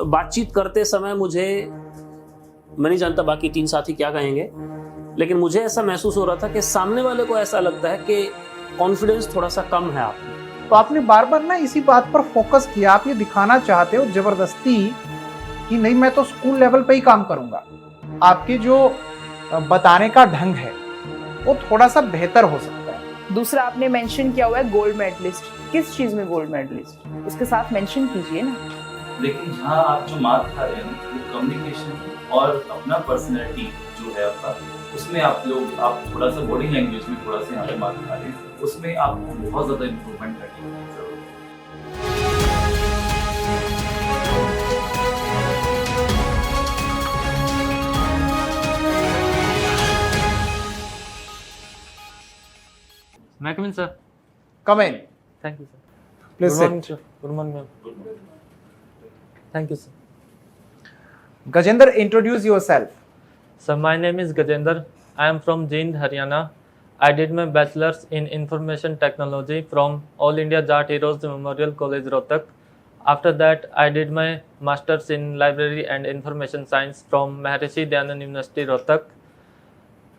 बातचीत करते समय मुझे, मैं नहीं जानता बाकी 3 साथी क्या कहेंगे, लेकिन मुझे ऐसा महसूस हो रहा था कि सामने वाले को ऐसा लगता है कि कॉन्फिडेंस थोड़ा सा कम है आप में। तो आपने बार बार ना इसी बात पर फोकस किया, आप ये दिखाना चाहते हो जबरदस्ती कि नहीं मैं तो स्कूल लेवल पे ही काम करूंगा। आपके जो बताने का ढंग है वो थोड़ा सा बेहतर हो सकता है। दूसरा आपने मेंशन किया हुआ है गोल्ड मेडलिस्ट, किस चीज में गोल्ड मेडलिस्ट, उसके साथ मेंशन कीजिए ना। लेकिन यहाँ आप जो मार्क खा रहे हैं वो कम्युनिकेशन और अपना पर्सनैलिटी जो है आपका, उसमें आप थोड़ा सा बॉडी लैंग्वेज में थोड़ा सा यहाँ पे मार्क खा रहे हैं, उसमें आपको बहुत ज़्यादा इम्प्रूवमेंट करनी है ज़रूर। May I come in, sir? Come in, Thank you, sir. Please Good morning, sir. Good morning, ma'am. Thank you, sir. Gajendra, introduce yourself. Sir, my name is Gajendra. I am from Jind, Haryana. I did my bachelor's in information technology from All India Jat Heroes Memorial College, Rohtak. After that, I did my master's in library and information science from Maharishi Dayanand University, Rohtak.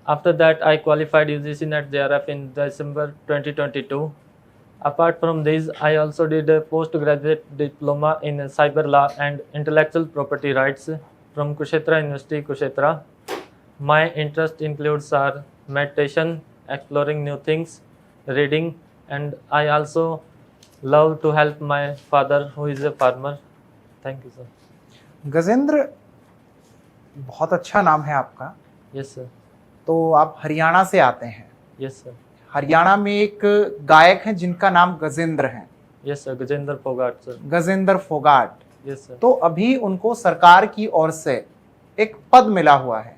After that, I qualified UGC NET JRF in December 2022. Apart from this, I also did a postgraduate diploma in cyber law and intellectual property rights from Kushetra University, Kushetra. My interests includes are meditation, exploring new things, reading, and I also love to help my father who is a farmer. Thank you, sir. Gajendra, बहुत अच्छा नाम है आपका। Yes, sir. तो आप हरियाणा से आते हैं। Yes, sir. हरियाणा में एक गायक हैं जिनका नाम गजेंद्र है। Yes, sir. Gajendra Phogat, sir. Gajendra Phogat. Yes, sir. तो अभी उनको सरकार की ओर से एक पद मिला हुआ है,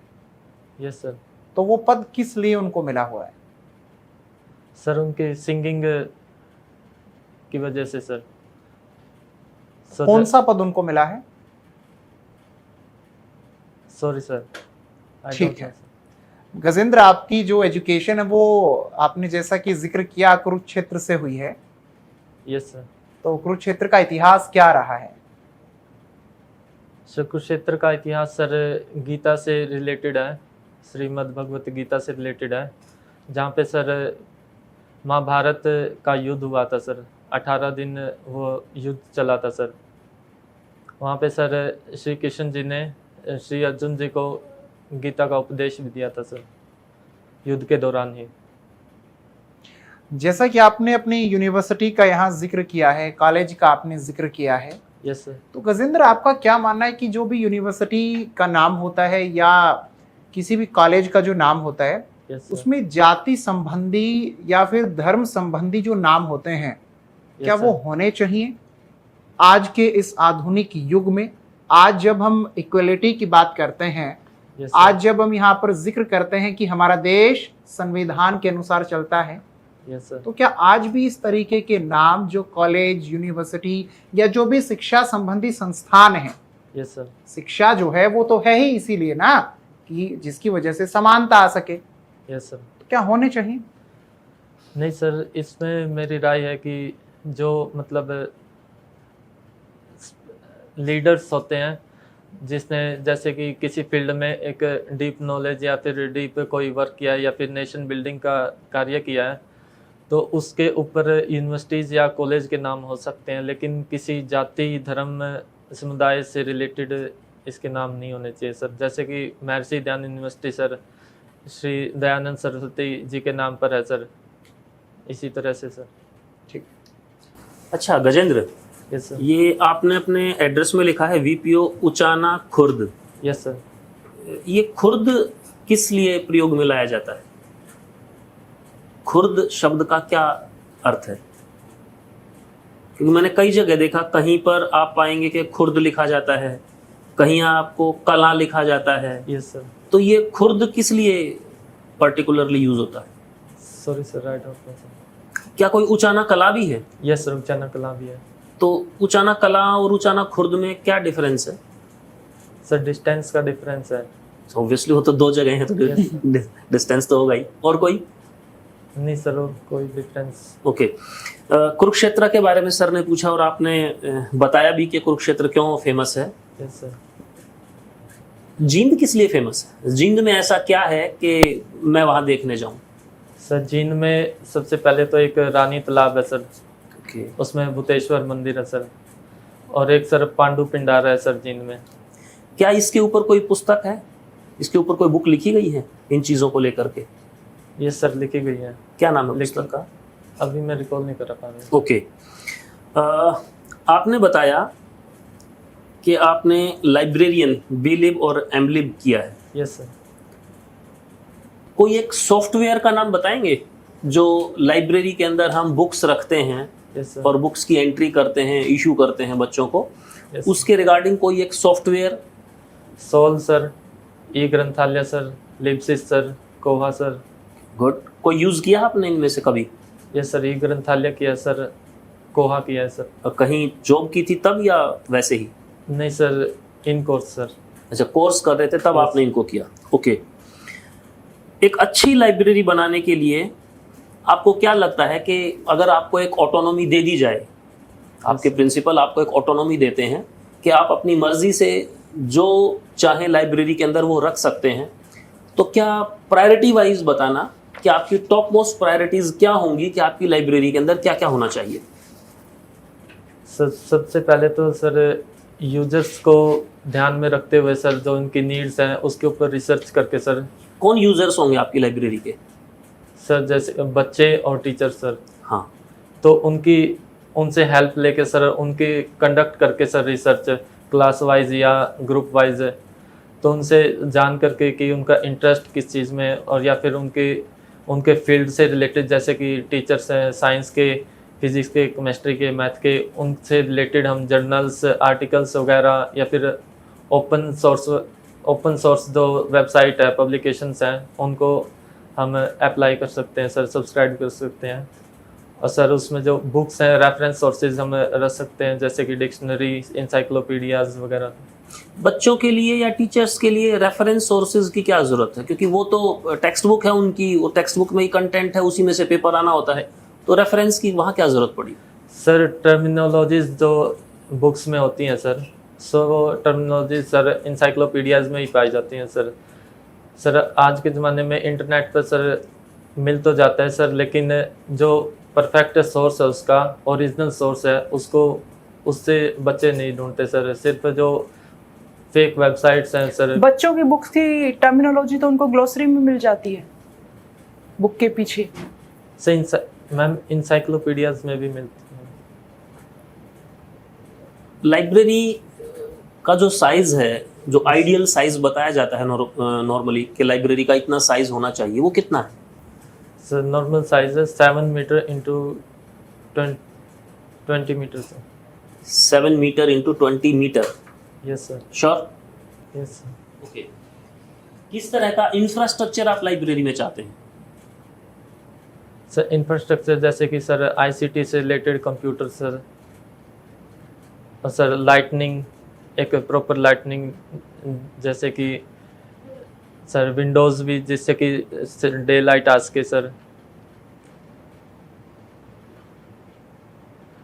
Yes, sir. तो वो पद किस लिए उनको मिला हुआ है? सर उनके सिंगिंग की वजह से सर। कौन सा पद उनको मिला है? Sorry sir. ठीक है। गजेंद्र, आपकी जो एजुकेशन है वो आपने जैसा कि जिक्र किया कुरुक्षेत्र से हुई है। Yes sir. तो कुरुक्षेत्र का इतिहास क्या रहा है? सर कुरुक्षेत्र का इतिहास सर गीता से रिलेटेड है, श्रीमद् भगवत गीता से रिलेटेड है, जहाँ पे सर महाभारत का युद्ध हुआ था सर। 18 दिन वो युद्ध चला था सर। वहाँ पे सर श्री कृष्ण जी ने श्री अर्जुन जी को गीता का उपदेश भी दिया था सर, युद्ध के दौरान ही। जैसा कि आपने अपनी यूनिवर्सिटी का यहाँ जिक्र किया है, कॉलेज का आपने जिक्र किया है, यस सर। तो गजेंद्र, आपका क्या मानना है कि जो भी यूनिवर्सिटी का नाम होता है या किसी भी कॉलेज का जो नाम होता है, यस उसमें जाति संबंधी या फिर धर्म संबंधी जो नाम होते हैं, क्या वो होने चाहिए? आज के इस आधुनिक युग में, आज जब हम इक्वलिटी की बात करते हैं, आज जब हम यहाँ पर जिक्र करते हैं कि हमारा देश संविधान के अनुसार चलता है, यस सर। तो क्या आज भी इस तरीके के नाम जो कॉलेज, यूनिवर्सिटी या जो भी शिक्षा संबंधी संस्थान हैं, यस सर। शिक्षा जो है वो तो है ही इसीलिए ना कि जिसकी वजह से समानता आ सके, यस सर। तो क्या होने चाहिए? नहीं सर, इसमें मेरी राय है कि जो मतलब लीडर्स होते हैं, जिसने जैसे कि किसी फील्ड में एक डीप नॉलेज या फिर डीप कोई वर्क किया है या फिर नेशन बिल्डिंग का कार्य किया है, तो उसके ऊपर यूनिवर्सिटीज़ या कॉलेज के नाम हो सकते हैं, लेकिन किसी जाति धर्म समुदाय से रिलेटेड इसके नाम नहीं होने चाहिए सर। जैसे कि महर्षि दयानंद यूनिवर्सिटी सर श्री दयानंद सरस्वती जी के नाम पर है सर, इसी तरह से सर। ठीक। अच्छा गजेंद्र, यस सर। ये आपने अपने एड्रेस में लिखा है VPO Uchana Khurd. Yes sir. ये खुर्द किस लिए प्रयोग में लाया जाता है? खुर्द शब्द का क्या अर्थ है? क्योंकि मैंने कई जगह देखा, कहीं पर आप पाएंगे कि खुर्द लिखा जाता है, कहीं आपको कला लिखा जाता है। Yes sir. तो ये खुर्द किस लिए पर्टिकुलरली यूज होता है? Sorry sir, right of sir. क्या कोई उचाना कला भी है? यस सर, उचाना कला भी है। तो उचाना कला और उचाना खुर्द में क्या डिफरेंस है? सर डिस्टेंस का डिफरेंस है। ऑब्वियसली वो तो दो जगह हैं, तो डिस्टेंस तो होगा ही। और कोई? नहीं सर, और कोई डिफरेंस। ओके। कुरुक्षेत्र के बारे में सर ने पूछा और आपने बताया भी कि कुरुक्षेत्र क्यों फेमस है। Yes sir. जींद किस लिए फेमस है? जींद में ऐसा क्या है कि मैं वहां देखने जाऊं? सर जींद में सबसे पहले तो एक रानी तालाब है सर, ओके। उसमें भूतेश्वर मंदिर है सर, और एक सर पांडु पिंडारा है सर जींद में। क्या इसके ऊपर कोई पुस्तक है, इसके ऊपर कोई बुक लिखी गई है इन चीजों को लेकर के? ये सर लिखी गई है। क्या नाम है लिखी- पुस्तक का? अभी मैं रिकॉल नहीं कर पा रहा। ओके। आपने बताया कि आपने लाइब्रेरियन बीलिब और एमलिब किया है। Yes sir. कोई एक सॉफ्टवेयर का नाम बताएंगे जो लाइब्रेरी के अंदर हम बुक्स रखते हैं यस सर। और बुक्स की एंट्री करते हैं, इशू करते हैं बच्चों को, यस उसके रिगार्डिंग कोई एक सॉफ्टवेयर? सोल सर, ई ग्रंथालय सर, लिप्सिस सर, कोहा सर। गुड। कोई यूज किया आपने इनमें से कभी? यस सर, ई ग्रंथालय किया है सर, कोहा किया है सर। और कहीं जॉब की थी तब या वैसे ही? नहीं सर, इन कोर्स सर। अच्छा, कोर्स कर रहे थे तब Yes. आपने इनको किया। ओके। एक अच्छी लाइब्रेरी बनाने के लिए आपको क्या लगता है कि अगर आपको एक ऑटोनॉमी दे दी जाए, आपके प्रिंसिपल आपको एक ऑटोनॉमी देते हैं कि आप अपनी मर्जी से जो चाहे लाइब्रेरी के अंदर वो रख सकते हैं, तो क्या प्रायोरिटी वाइज बताना कि आपकी टॉप मोस्ट प्रायोरिटीज क्या होंगी कि आपकी लाइब्रेरी के अंदर क्या क्या होना चाहिए? सर सबसे पहले तो सर यूजर्स को ध्यान में रखते हुए सर जो उनकी नीड्स हैं उसके ऊपर रिसर्च करके सर। कौन यूजर्स होंगे आपकी लाइब्रेरी के? सर जैसे बच्चे और टीचर सर, हाँ। तो उनसे हेल्प लेके सर उनकी कंडक्ट करके सर रिसर्च क्लास वाइज या ग्रुप वाइज, तो उनसे जान करके कि उनका इंटरेस्ट किस चीज़ में है, और या फिर उनके फील्ड से रिलेटेड, जैसे कि टीचर्स हैं साइंस के, फिजिक्स के, केमिस्ट्री के, मैथ के, उनसे रिलेटेड हम जर्नल्स, आर्टिकल्स वगैरह, या फिर ओपन सोर्स जो वेबसाइट है, पब्लिकेशंस हैं, उनको हम अप्लाई कर सकते हैं सर, सब्सक्राइब कर सकते हैं। और सर उसमें जो बुक्स हैं, रेफरेंस सोर्सेज हम रख सकते हैं, जैसे कि डिक्शनरी, इंसाइक्लोपीडियाज वगैरह। बच्चों के लिए या टीचर्स के लिए रेफरेंस सोर्सेज की क्या ज़रूरत है? क्योंकि वो तो टेक्स्ट बुक है उनकी, वो टेक्स्ट बुक में ही कंटेंट है, उसी में से पेपर आना होता है, तो रेफरेंस की वहाँ क्या ज़रूरत पड़ी? सर टर्मिनोलॉजीज जो बुक्स में होती हैं सर, सो वो टर्मिनोलॉजी सर इंसाइक्लोपीडियाज में ही पाई जाती हैं सर। सर आज के ज़माने में इंटरनेट पर सर मिल तो जाता है सर, लेकिन जो परफेक्ट सोर्स है, उसका ओरिजिनल सोर्स है, उससे बच्चे नहीं ढूंढते सर, सिर्फ जो फेक वेबसाइट्स हैं सर। बच्चों की बुक्स की टर्मिनोलॉजी तो उनको ग्लोसरी में मिल जाती है बुक के पीछे। सर मैम इंसाइक्लोपीडियाज में भी मिलती है। लाइब्रेरी का जो साइज है, जो आइडियल साइज बताया जाता है नॉर्मली कि लाइब्रेरी का इतना साइज होना चाहिए, वो कितना है? सर नॉर्मल साइज है 7 metre into 20 metre sir. 7 metre into 20 metre. Yes sir. Sure? Yes sir. Okay. किस तरह का इंफ्रास्ट्रक्चर आप लाइब्रेरी में चाहते हैं? सर इंफ्रास्ट्रक्चर जैसे कि सर आईसीटी से रिलेटेड कंप्यूटर सर, और सर लाइटनिंग, एक प्रॉपर लाइटनिंग, जैसे कि सर विंडोज़ भी जिससे कि डे लाइट आ सके सर,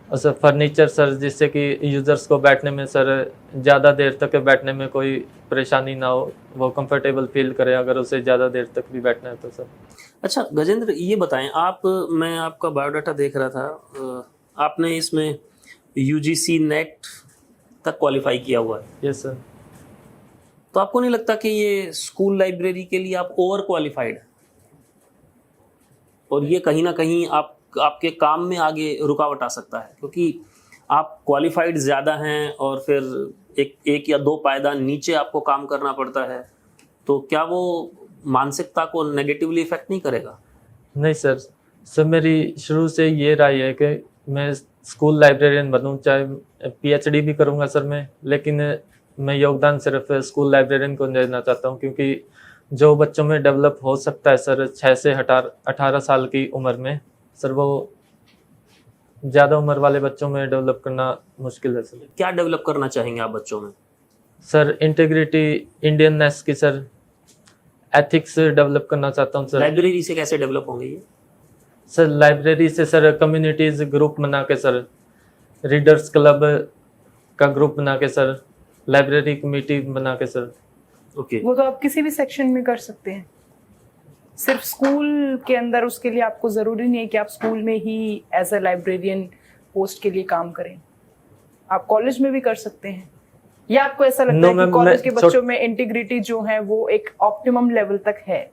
और सर फर्नीचर सर जिससे कि यूज़र्स को बैठने में सर ज़्यादा देर तक बैठने में कोई परेशानी ना हो, वो कंफर्टेबल फील करे अगर उसे ज़्यादा देर तक भी बैठना है तो सर। अच्छा गजेंद्र, ये बताएं मैं आपका बायोडाटा देख रहा था, आपने इसमें यूजीसी नेट तक क्वालिफाई किया हुआ है। Yes sir. तो आपको नहीं लगता कि ये स्कूल लाइब्रेरी के लिए आप ओवर क्वालिफाइड है, और ये कहीं ना कहीं आपके काम में आगे रुकावट आ सकता है? क्योंकि आप क्वालिफाइड ज़्यादा हैं और फिर एक या दो पायदान नीचे आपको काम करना पड़ता है, तो क्या वो मानसिकता को नेगेटिवली इफेक्ट नहीं करेगा? नहीं सर मेरी शुरू से ये राय है कि मैं स्कूल लाइब्रेरियन बनूं, चाहे पीएचडी भी करूंगा सर मैं, लेकिन मैं योगदान सिर्फ स्कूल लाइब्रेरियन को देना चाहता हूं, क्योंकि जो बच्चों में डेवलप हो सकता है सर 6 से 18 साल की उम्र में सर, वो ज़्यादा उम्र वाले बच्चों में डेवलप करना मुश्किल है सर। क्या डेवलप करना चाहेंगे आप बच्चों में? सर इंटीग्रिटी, इंडियननेस की सर, एथिक्स डेवलप करना चाहता हूँ सर। लाइब्रेरी से कैसे डेवलप होंगे ये? सर लाइब्रेरी से सर कम्युनिटीज़ ग्रुप बना के सर, रीडर्स क्लब का ग्रुप बना के सर, लाइब्रेरी कमेटी बना के सर। ओके। वो तो आप किसी भी सेक्शन में कर सकते हैं, सिर्फ स्कूल के अंदर उसके लिए आपको ज़रूरी नहीं है कि आप स्कूल में ही एज अ लाइब्रेरियन पोस्ट के लिए काम करें, आप कॉलेज में भी कर सकते हैं। या आपको ऐसा लगता No, है कि ma'am, कॉलेज के मैं बच्चों में इंटीग्रिटी जो है वो एक ऑप्टिमम लेवल तक है?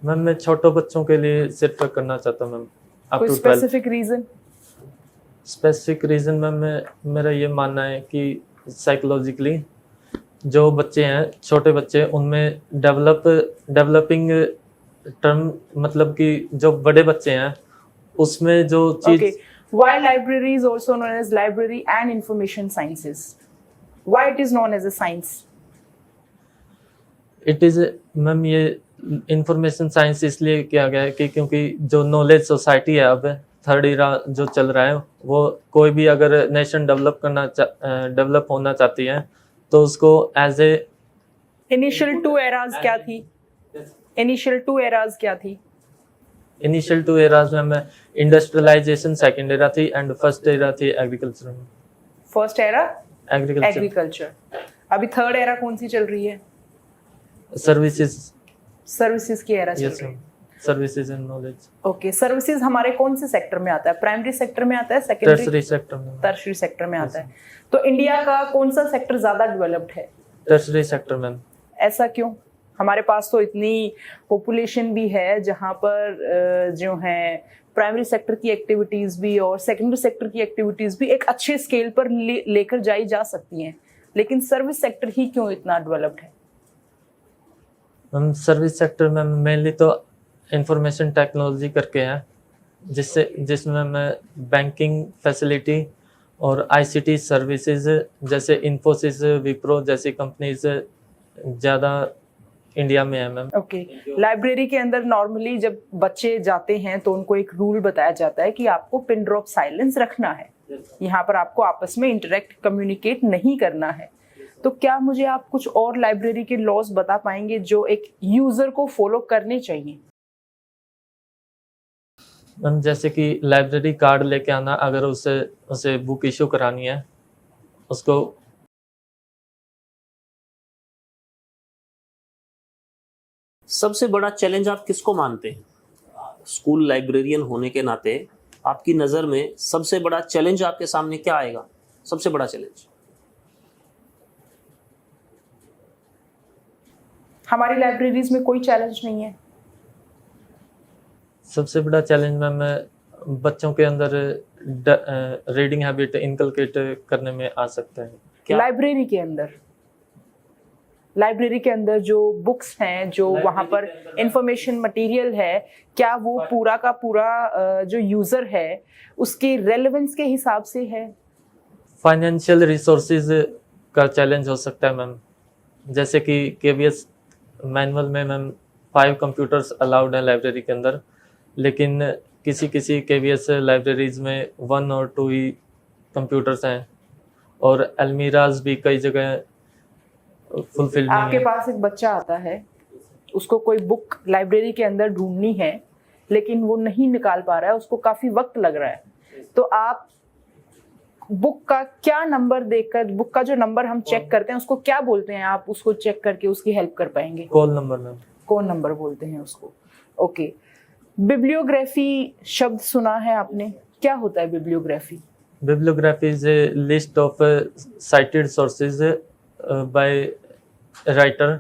मैम मैं छोटे बच्चों के लिए सिर्फ करना चाहता हूँ मैम, अप कोई to 12। Specific reason? Specific reason ma'am मेरा ये मानना है कि साइकोलॉजिकली जो बच्चे हैं, छोटे बच्चे, उनमें डेवलपिंग टर्म, मतलब कि जो बड़े बच्चे हैं उसमें जो चीज़। Okay. Why library is also known as library and information sciences? Why it is known as a science? It is ma'am ये इंफॉर्मेशन साइंस इसलिए किया गया है कि क्योंकि जो नॉलेज सोसाइटी है अब थर्ड इरा जो चल रहा है, वो कोई भी अगर नेशन डेवलप होना चाहती है तो उसको as a Initial two eras क्या थी? Initial two eras क्या थी? इनिशियल 2 एराज में इंडस्ट्रियलाइजेशन सेकंड एरा थी एंड फर्स्ट एरा थी एग्रीकल्चर में। First era agriculture, agriculture. अभी थर्ड एरा कौन सी चल रही है? सर्विसेज। सर्विसेज की एरा चल यस रही है। Ma'am, services and knowledge. Okay, services हमारे कौन से सेक्टर में आता है? प्राइमरी सेक्टर में आता है, सेकेंडरी, टर्शरी सेक्टर में। टर्शरी सेक्टर में आता है। तो इंडिया का कौन सा सेक्टर ज्यादा डेवलप्ड है? टर्शरी सेक्टर में। ऐसा क्यों? हमारे पास तो इतनी पॉपुलेशन भी है जहाँ पर जो है प्राइमरी सेक्टर की एक्टिविटीज भी और सेकेंडरी सेक्टर की एक्टिविटीज भी एक अच्छे स्केल पर लेकर जाई जा सकती हैं, लेकिन सर्विस सेक्टर ही क्यों इतना डेवलप्ड है? मैम सर्विस सेक्टर में मेनली तो इंफॉर्मेशन टेक्नोलॉजी करके है, जिसमें मैं बैंकिंग फैसिलिटी और आईसीटी सर्विसेज जैसे इन्फोसिस, विप्रो जैसी कंपनीज ज़्यादा इंडिया में है मैम। ओके, लाइब्रेरी के अंदर नॉर्मली जब बच्चे जाते हैं तो उनको एक रूल बताया जाता है कि आपको पिन ड्रॉप साइलेंस रखना है, यहाँ पर आपको आपस में इंटरेक्ट कम्युनिकेट नहीं करना है। तो क्या मुझे आप कुछ और लाइब्रेरी के लॉज बता पाएंगे जो एक यूजर को फॉलो करने चाहिए? मैम जैसे कि लाइब्रेरी कार्ड लेके आना, अगर उसे बुक इशू करानी है उसको। सबसे बड़ा चैलेंज आप किसको मानते हैं? स्कूल लाइब्रेरियन होने के नाते आपकी नज़र में सबसे बड़ा चैलेंज आपके सामने क्या आएगा? सबसे बड़ा चैलेंज हमारी लाइब्रेरीज में कोई चैलेंज नहीं है। सबसे बड़ा चैलेंज मैम बच्चों के अंदर रीडिंग हैबिट इनकलकेट करने में आ सकता है। क्या? लाइब्रेरी के अंदर जो बुक्स हैं, जो वहाँ पर इंफॉर्मेशन मटेरियल है, क्या वो पूरा का पूरा जो यूजर है उसकी रेलेवेंस के हिसाब से है? फाइनेंशियल रिसोर्सेज का चैलेंज हो सकता है मैम, जैसे कि केवीएस मैनुअल में मैम 5 कंप्यूटर्स अलाउड है लाइब्रेरी के अंदर, लेकिन किसी केवीएस लाइब्रेरीज में 1 और 2 ही कंप्यूटर्स हैं और अलमीराज भी कई जगह फुलफिल नहीं आपके है। पास एक बच्चा आता है, उसको कोई बुक लाइब्रेरी के अंदर ढूंढनी है लेकिन वो नहीं निकाल पा रहा है, उसको काफी वक्त लग रहा है, तो आप बुक का क्या नंबर देखकर, बुक का जो नंबर हम चेक करते हैं उसको क्या बोलते हैं? आप उसको चेक करके उसकी हेल्प कर पाएंगे? Call number ma'am. कौन नंबर बोलते हैं उसको? ओके, बिब्लियोग्राफी शब्द सुना है आपने, क्या होता है bibliography? Bibliography is a list of cited sources by writer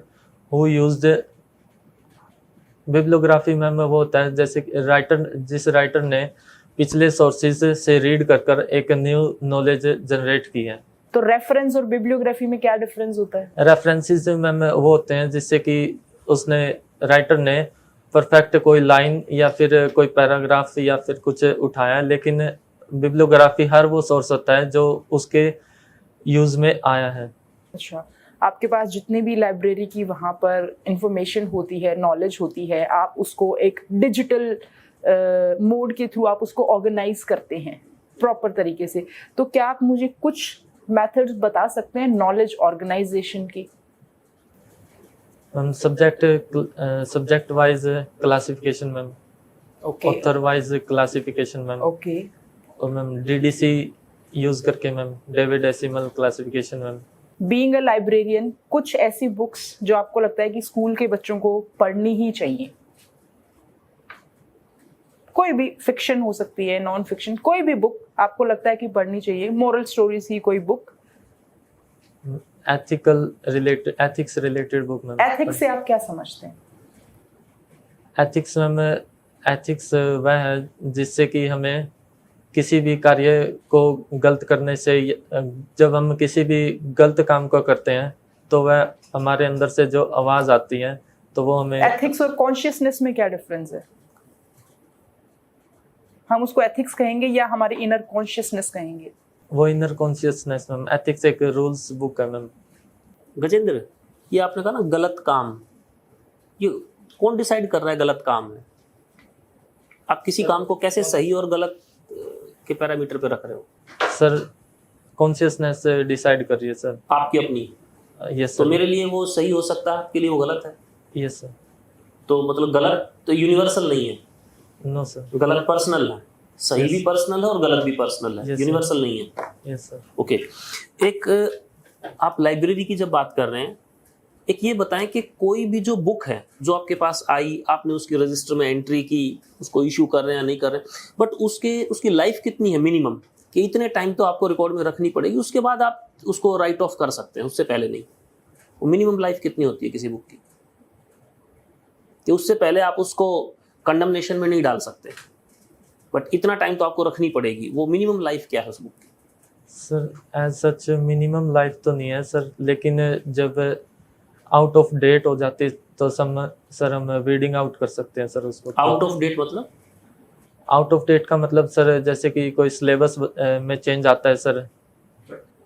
who used। Bibliography ma'am वो होता है जैसे जिस राइटर ने पिछले सोर्सेज से रीड कर एक न्यू नॉलेज जनरेट की है। तो रेफरेंस और बिब्लियोग्राफी में क्या डिफरेंस होता है? रेफरेंसेस मैम वो होते हैं जिससे कि उसने राइटर ने परफेक्ट कोई लाइन या फिर कोई पैराग्राफ या फिर कुछ उठाया, लेकिन बिब्लियोग्राफी हर वो सोर्स होता है जो उसके यूज में आया है। अच्छा, आपके पास जितनी भी लाइब्रेरी की वहाँ पर इंफॉर्मेशन होती है, नॉलेज होती है, आप उसको एक डिजिटल मोड के थ्रू आप उसको ऑर्गेनाइज करते हैं प्रॉपर तरीके से, तो क्या आप मुझे कुछ मेथड्स बता सकते हैं नॉलेज ऑर्गेनाइजेशन की? Subject wise classification ma'am, okay, author wise classification ma'am, okay, और मैम डीडीसी यूज़ करके ma'am, Dewey decimal classification ma'am. Being a librarian, कुछ ऐसी बुक्स जो आपको लगता है कि स्कूल के बच्चों को पढ़नी ही चाहिए? कोई भी, फिक्शन हो सकती है, नॉन फिक्शन, कोई भी बुक आपको लगता है कि पढ़नी चाहिए, मोरल स्टोरीज की कोई book? Ethics related book ma'am. Ethics से आप क्या समझते हैं? एथिक्स मैम, एथिक्स वह है जिससे कि हमें किसी भी कार्य को गलत करने से, जब हम किसी भी गलत काम को करते हैं तो वह हमारे अंदर से जो आवाज़ आती है तो वो हमें। एथिक्स और कॉन्शियसनेस में क्या डिफरेंस है? हम उसको एथिक्स कहेंगे या हमारी इनर कॉन्शियसनेस कहेंगे? वो इनर कॉन्शियसनेस मैम। एथिक्स एक रूल्स बुक है मैम। गजेंद्र, ये आपने कहा ना गलत काम, ये कौन डिसाइड कर रहा है गलत काम है? आप किसी काम को कैसे सही और गलत के पैरामीटर पे रख रहे हो? सर कॉन्शियसनेस डिसाइड कर रही है सर। आपकी अपनी? यस तो सर। मेरे लिए वो सही हो सकता है, आपके लिए वो गलत है? Yes sir. तो मतलब गलत तो यूनिवर्सल नहीं है? No sir. गलत पर्सनल है, सही भी पर्सनल है और गलत भी पर्सनल है, Yes, यूनिवर्सल नहीं है। Yes sir. ओके, एक आप लाइब्रेरी की जब बात कर रहे हैं, एक ये बताएं कि कोई भी जो बुक है जो आपके पास आई, आपने उसकी रजिस्टर में एंट्री की, उसको इशू कर रहे हैं या नहीं कर रहे हैं, बट उसकी लाइफ कितनी है मिनिमम, कि इतने टाइम तो आपको रिकॉर्ड में रखनी पड़ेगी, उसके बाद आप उसको राइट ऑफ कर सकते हैं, उससे पहले नहीं। वो मिनिमम लाइफ कितनी होती है किसी बुक की, कि उससे पहले आप उसको कंडमनेशन में नहीं डाल सकते, बट इतना टाइम तो आपको रखनी पड़ेगी, वो मिनिमम लाइफ क्या है उस बुक की? Sir as such minimum life तो नहीं है सर, लेकिन जब आउट ऑफ डेट हो जाती तो सर हम रीडिंग आउट कर सकते हैं सर उसको। आउट ऑफ डेट मतलब? आउट ऑफ डेट का मतलब सर जैसे कि कोई सिलेबस में चेंज आता है sir.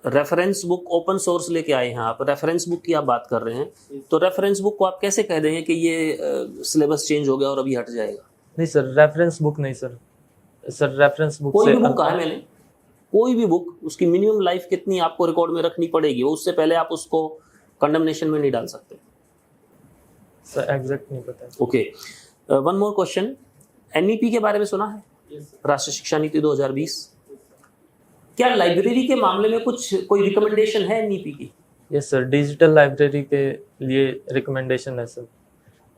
Reference book open source लेके आए हैं आप, रेफरेंस बुक की आप बात कर रहे हैं, तो रेफरेंस बुक को आप कैसे कह देंगे कि ये सिलेबस चेंज हो गया और अभी हट जाएगा? नहीं सर, रेफरेंस बुक नहीं सर। सर रेफरेंस बुक कोई से भी बुक कहा है मैंने, कोई भी बुक, उसकी मिनिमम लाइफ कितनी आपको रिकॉर्ड में रखनी पड़ेगी, वो उससे पहले आप उसको कंडमनेशन में नहीं डाल सकते। सर एग्जैक्ट नहीं पता। Okay, one more question, NEP के बारे में सुना है? राष्ट्रीय शिक्षा नीति 2020। क्या लाइब्रेरी के मामले में कोई रिकमेंडेशन है एनईपी की? यस सर, डिजिटल लाइब्रेरी के लिए रिकमेंडेशन है सर।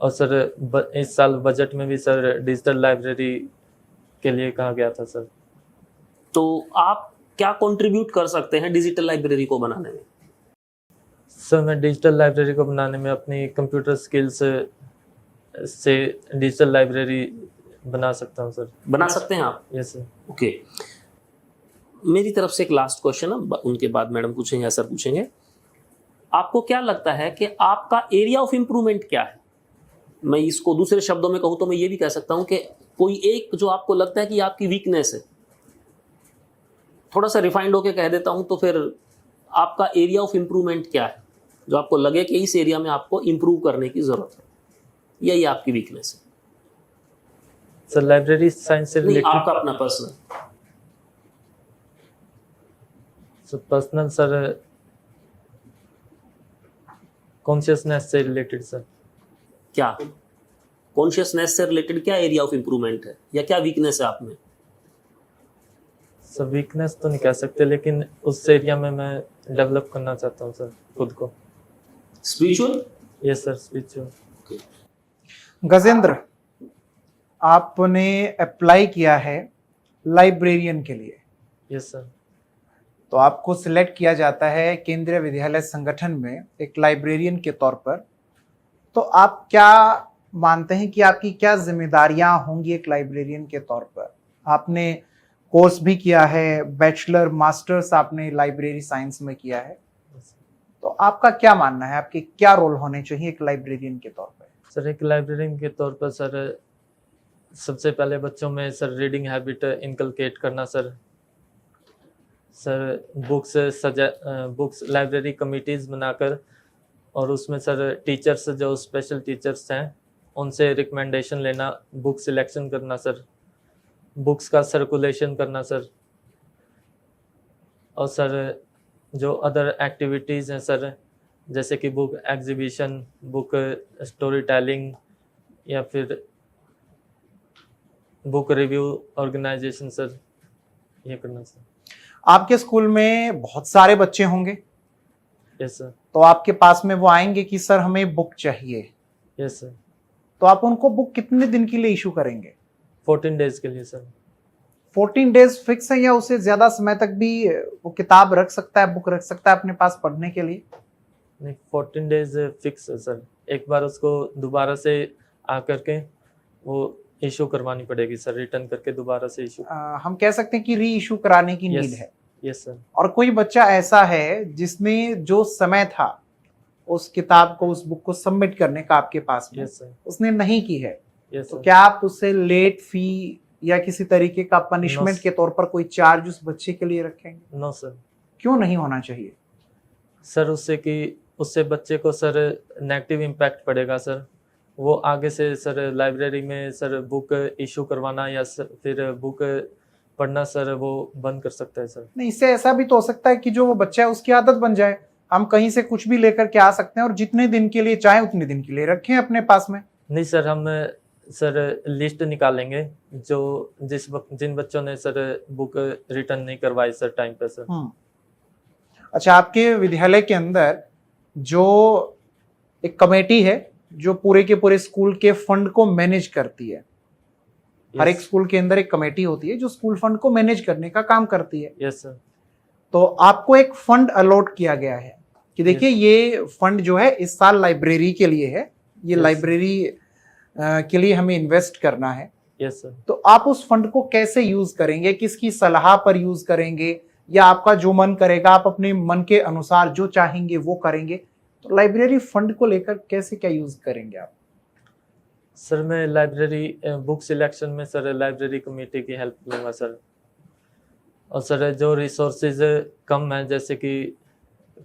और सर इस साल बजट में भी सर डिजिटल लाइब्रेरी के लिए कहा गया था सर। तो आप क्या कंट्रीब्यूट कर सकते हैं डिजिटल लाइब्रेरी को बनाने में? सर मैं डिजिटल लाइब्रेरी को बनाने में अपनी कंप्यूटर स्किल्स से डिजिटल लाइब्रेरी बना सकता हूँ सर। बना सकते हैं आप? Yes sir. ओके, मेरी तरफ से एक लास्ट क्वेश्चन है, उनके बाद मैडम पूछेंगे या सर पूछेंगे। आपको क्या लगता है कि आपका एरिया ऑफ इम्प्रूवमेंट क्या है? मैं इसको दूसरे शब्दों में कहूँ तो मैं ये भी कह सकता हूँ कि कोई एक जो आपको लगता है कि आपकी वीकनेस है, थोड़ा सा रिफाइंड होके कह देता हूँ तो फिर आपका एरिया ऑफ इम्प्रूवमेंट क्या है, जो आपको लगे कि इस एरिया में आपको इम्प्रूव करने की जरूरत है, यही आपकी वीकनेस है? सर लाइब्रेरी साइंस से नहीं, रिलेटेड। आपका अपना personal. Sir personal sir consciousness से रिलेटेड सर। क्या कॉन्शियसनेस से रिलेटेड क्या एरिया ऑफ इम्प्रूवमेंट है, या क्या वीकनेस है आप में? सर वीकनेस तो नहीं कह सकते, लेकिन उस एरिया में मैं डेवलप करना चाहता हूँ सर खुद को। Spiritual? Yes sir, spiritual. Gajendra, आपने अप्लाई किया है लाइब्रेरियन के लिए, यस सर। तो आपको सिलेक्ट किया जाता है केंद्रीय विद्यालय संगठन में एक लाइब्रेरियन के तौर पर। तो आप क्या मानते हैं कि आपकी क्या जिम्मेदारियां होंगी एक लाइब्रेरियन के तौर पर? आपने कोर्स भी किया है, बैचलर मास्टर्स आपने लाइब्रेरी साइंस में किया है, तो आपका क्या मानना है, आपके क्या रोल होने चाहिए एक लाइब्रेरियन के तौर पर? सर एक लाइब्रेरियन के तौर पर सर सबसे पहले बच्चों में सर रीडिंग हैबिट इनकलकेट करना सर। बुक्स लाइब्रेरी कमिटीज़ बनाकर, और उसमें सर टीचर्स जो स्पेशल टीचर्स हैं उनसे रिकमेंडेशन लेना, बुक सिलेक्शन करना सर, बुक्स का सर्कुलेशन करना सर। और सर जो अदर एक्टिविटीज़ हैं सर, जैसे कि book exhibition, book story telling, या फिर बुक रिव्यू ऑर्गेनाइजेशन सर, ये करना सर। आपके स्कूल में बहुत सारे बच्चे होंगे, यस सर। तो आपके पास में वो आएंगे कि सर हमें बुक चाहिए, यस सर। तो आप उनको बुक कितने दिन के लिए इशू करेंगे? 14 डेज के लिए सर। 14 डेज फिक्स है या उससे ज्यादा समय तक भी वो किताब रख सकता है, बुक रख सकता है अपने पास पढ़ने के लिए? नहीं, 14 डेज फिक्स है सर। एक बार उसको दोबारा से आकर के वो इशू करवानी पड़ेगी सर, रिटर्न करके दोबारा से इशू। हम कह सकते हैं कि री इशू कराने की नीड है। Yes sir. और कोई बच्चा ऐसा है जिसने जो समय था उस किताब को, उस बुक को सबमिट करने का आपके पास में, यस सर। उसने नहीं की है, यस तो सर। क्या आप उससे लेट फी या किसी तरीके का पनिशमेंट No, के तौर पर कोई चार्ज उस बच्चे के लिए रखेंगे? No sir. क्यों नहीं होना चाहिए? सर उससे बच्चे को सर नेगेटिव इम्पैक्ट पड़ेगा सर। वो आगे से सर लाइब्रेरी में सर बुक इशू करवाना या फिर बुक पढ़ना सर वो बंद कर सकता है सर। नहीं, इससे ऐसा भी तो हो सकता है कि जो वो बच्चा है उसकी आदत बन जाए, हम कहीं से कुछ भी लेकर के आ सकते हैं और जितने दिन के लिए चाहे उतने दिन के लिए रखें अपने पास में। नहीं सर, हम सर लिस्ट निकालेंगे जो जिन बच्चों ने सर बुक रिटर्न नहीं करवाई सर टाइम पे सर। अच्छा, आपके विद्यालय के अंदर जो एक कमेटी है जो पूरे के पूरे स्कूल के फंड को मैनेज करती है, हर एक स्कूल के अंदर एक कमेटी होती है जो स्कूल फंड को मैनेज करने का काम करती है। Yes sir. तो आपको एक फंड अलॉट किया गया है कि देखिए ये फंड जो है इस साल लाइब्रेरी के लिए है, ये लाइब्रेरी के लिए हमें इन्वेस्ट करना है। Yes sir. तो आप उस फंड को कैसे यूज करेंगे, किसकी सलाह पर यूज करेंगे, या आपका जो मन करेगा आप अपने मन के अनुसार जो चाहेंगे वो करेंगे? तो लाइब्रेरी फंड को लेकर कैसे क्या यूज करेंगे आप? सर मैं लाइब्रेरी बुक सिलेक्शन में सर लाइब्रेरी कमेटी की हेल्प लूँगा सर। और सर जो रिसोर्सेज कम है, जैसे कि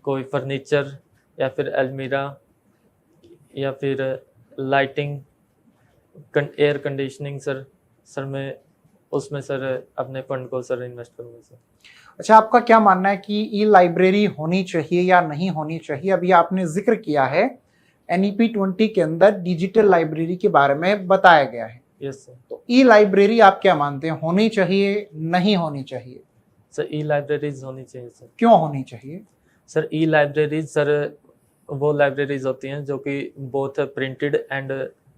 कोई फर्नीचर या फिर अलमीरा या फिर लाइटिंग, एयर कंडीशनिंग सर मैं उसमें सर अपने फंड को सर इन्वेस्ट करूँगा सर। अच्छा, आपका क्या मानना है कि ई लाइब्रेरी होनी चाहिए या नहीं होनी चाहिए? अभी आपने जिक्र किया है NEP 20 के अंदर डिजिटल लाइब्रेरी के बारे में बताया गया है। Yes sir. तो ई लाइब्रेरी आप क्या मानते हैं, होनी चाहिए नहीं होनी चाहिए? सर ई लाइब्रेरीज होनी चाहिए सर। क्यों होनी चाहिए? सर ई लाइब्रेरीज सर वो लाइब्रेरीज होती हैं जो कि बोथ प्रिंटेड एंड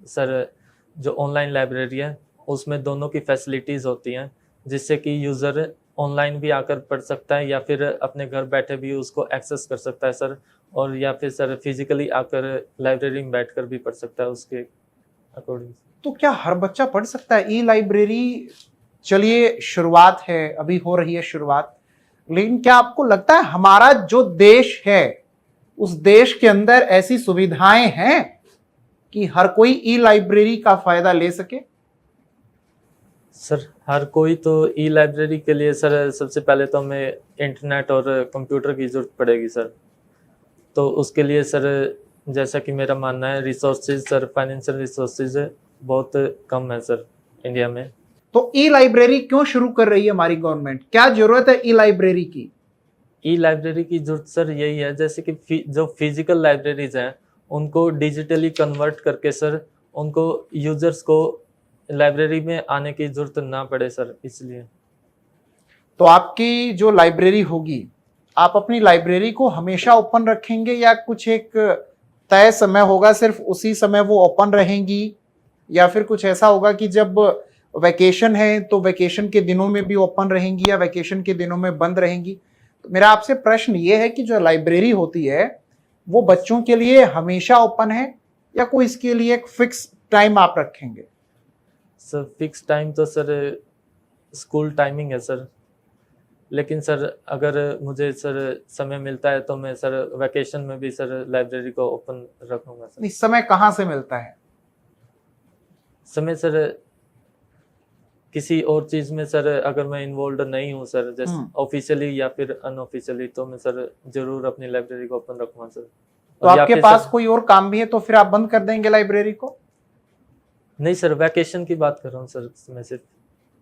सर जो ऑनलाइन लाइब्रेरी है उसमें दोनों की फैसिलिटीज़ होती हैं, जिससे कि यूज़र ऑनलाइन भी आकर पढ़ सकता है या फिर अपने घर बैठे भी उसको एक्सेस कर सकता है सर, और या फिर सर फिजिकली आकर लाइब्रेरी में बैठकर भी पढ़ सकता है उसके अकॉर्डिंग। तो क्या हर बच्चा पढ़ सकता है ई लाइब्रेरी? चलिए शुरुआत है, अभी हो रही है शुरुआत, लेकिन क्या आपको लगता है हमारा जो देश है उस देश के अंदर ऐसी सुविधाएं हैं कि हर कोई ई लाइब्रेरी का फायदा ले सके? सर हर कोई तो ई लाइब्रेरी के लिए सर सबसे पहले तो हमें इंटरनेट और कंप्यूटर की ज़रूरत पड़ेगी सर। तो उसके लिए सर जैसा कि मेरा मानना है रिसोर्सेज सर, फाइनेंशियल रिसोर्सेज बहुत कम है सर इंडिया में। तो ई लाइब्रेरी क्यों शुरू कर रही है हमारी गवर्नमेंट? क्या जरूरत है ई लाइब्रेरी की? ई लाइब्रेरी की जरूरत सर यही है, जैसे कि जो फिजिकल लाइब्रेरीज हैं उनको डिजिटली कन्वर्ट करके सर उनको यूजर्स को लाइब्रेरी में आने की जरूरत ना पड़े सर, इसलिए। तो आपकी जो लाइब्रेरी होगी, आप अपनी लाइब्रेरी को हमेशा ओपन रखेंगे या कुछ एक तय समय होगा सिर्फ उसी समय वो ओपन रहेंगी, या फिर कुछ ऐसा होगा कि जब वैकेशन है तो वैकेशन के दिनों में भी ओपन रहेंगी या वैकेशन के दिनों में बंद रहेंगी? तो मेरा आपसे प्रश्न ये है कि जो लाइब्रेरी होती है वो बच्चों के लिए हमेशा ओपन है या कोई इसके लिए एक फिक्स टाइम आप रखेंगे? सर फिक्स टाइम तो सर स्कूल टाइमिंग है सर, लेकिन सर अगर मुझे सर समय मिलता है तो मैं सर वैकेशन में भी सर लाइब्रेरी को ओपन रखूंगा सर। इस समय कहाँ से मिलता है? समय सर किसी और चीज में सर अगर मैं इन्वॉल्व नहीं हूँ सर, जैसे ऑफिशियली या फिर अनऑफिशियली, तो मैं सर जरूर अपनी लाइब्रेरी को ओपन रखूंगा सर। तो आपके पास कोई और काम भी है तो फिर आप बंद कर देंगे लाइब्रेरी को? नहीं सर, वैकेशन की बात कर रहा हूँ सर मैं सिर्फ।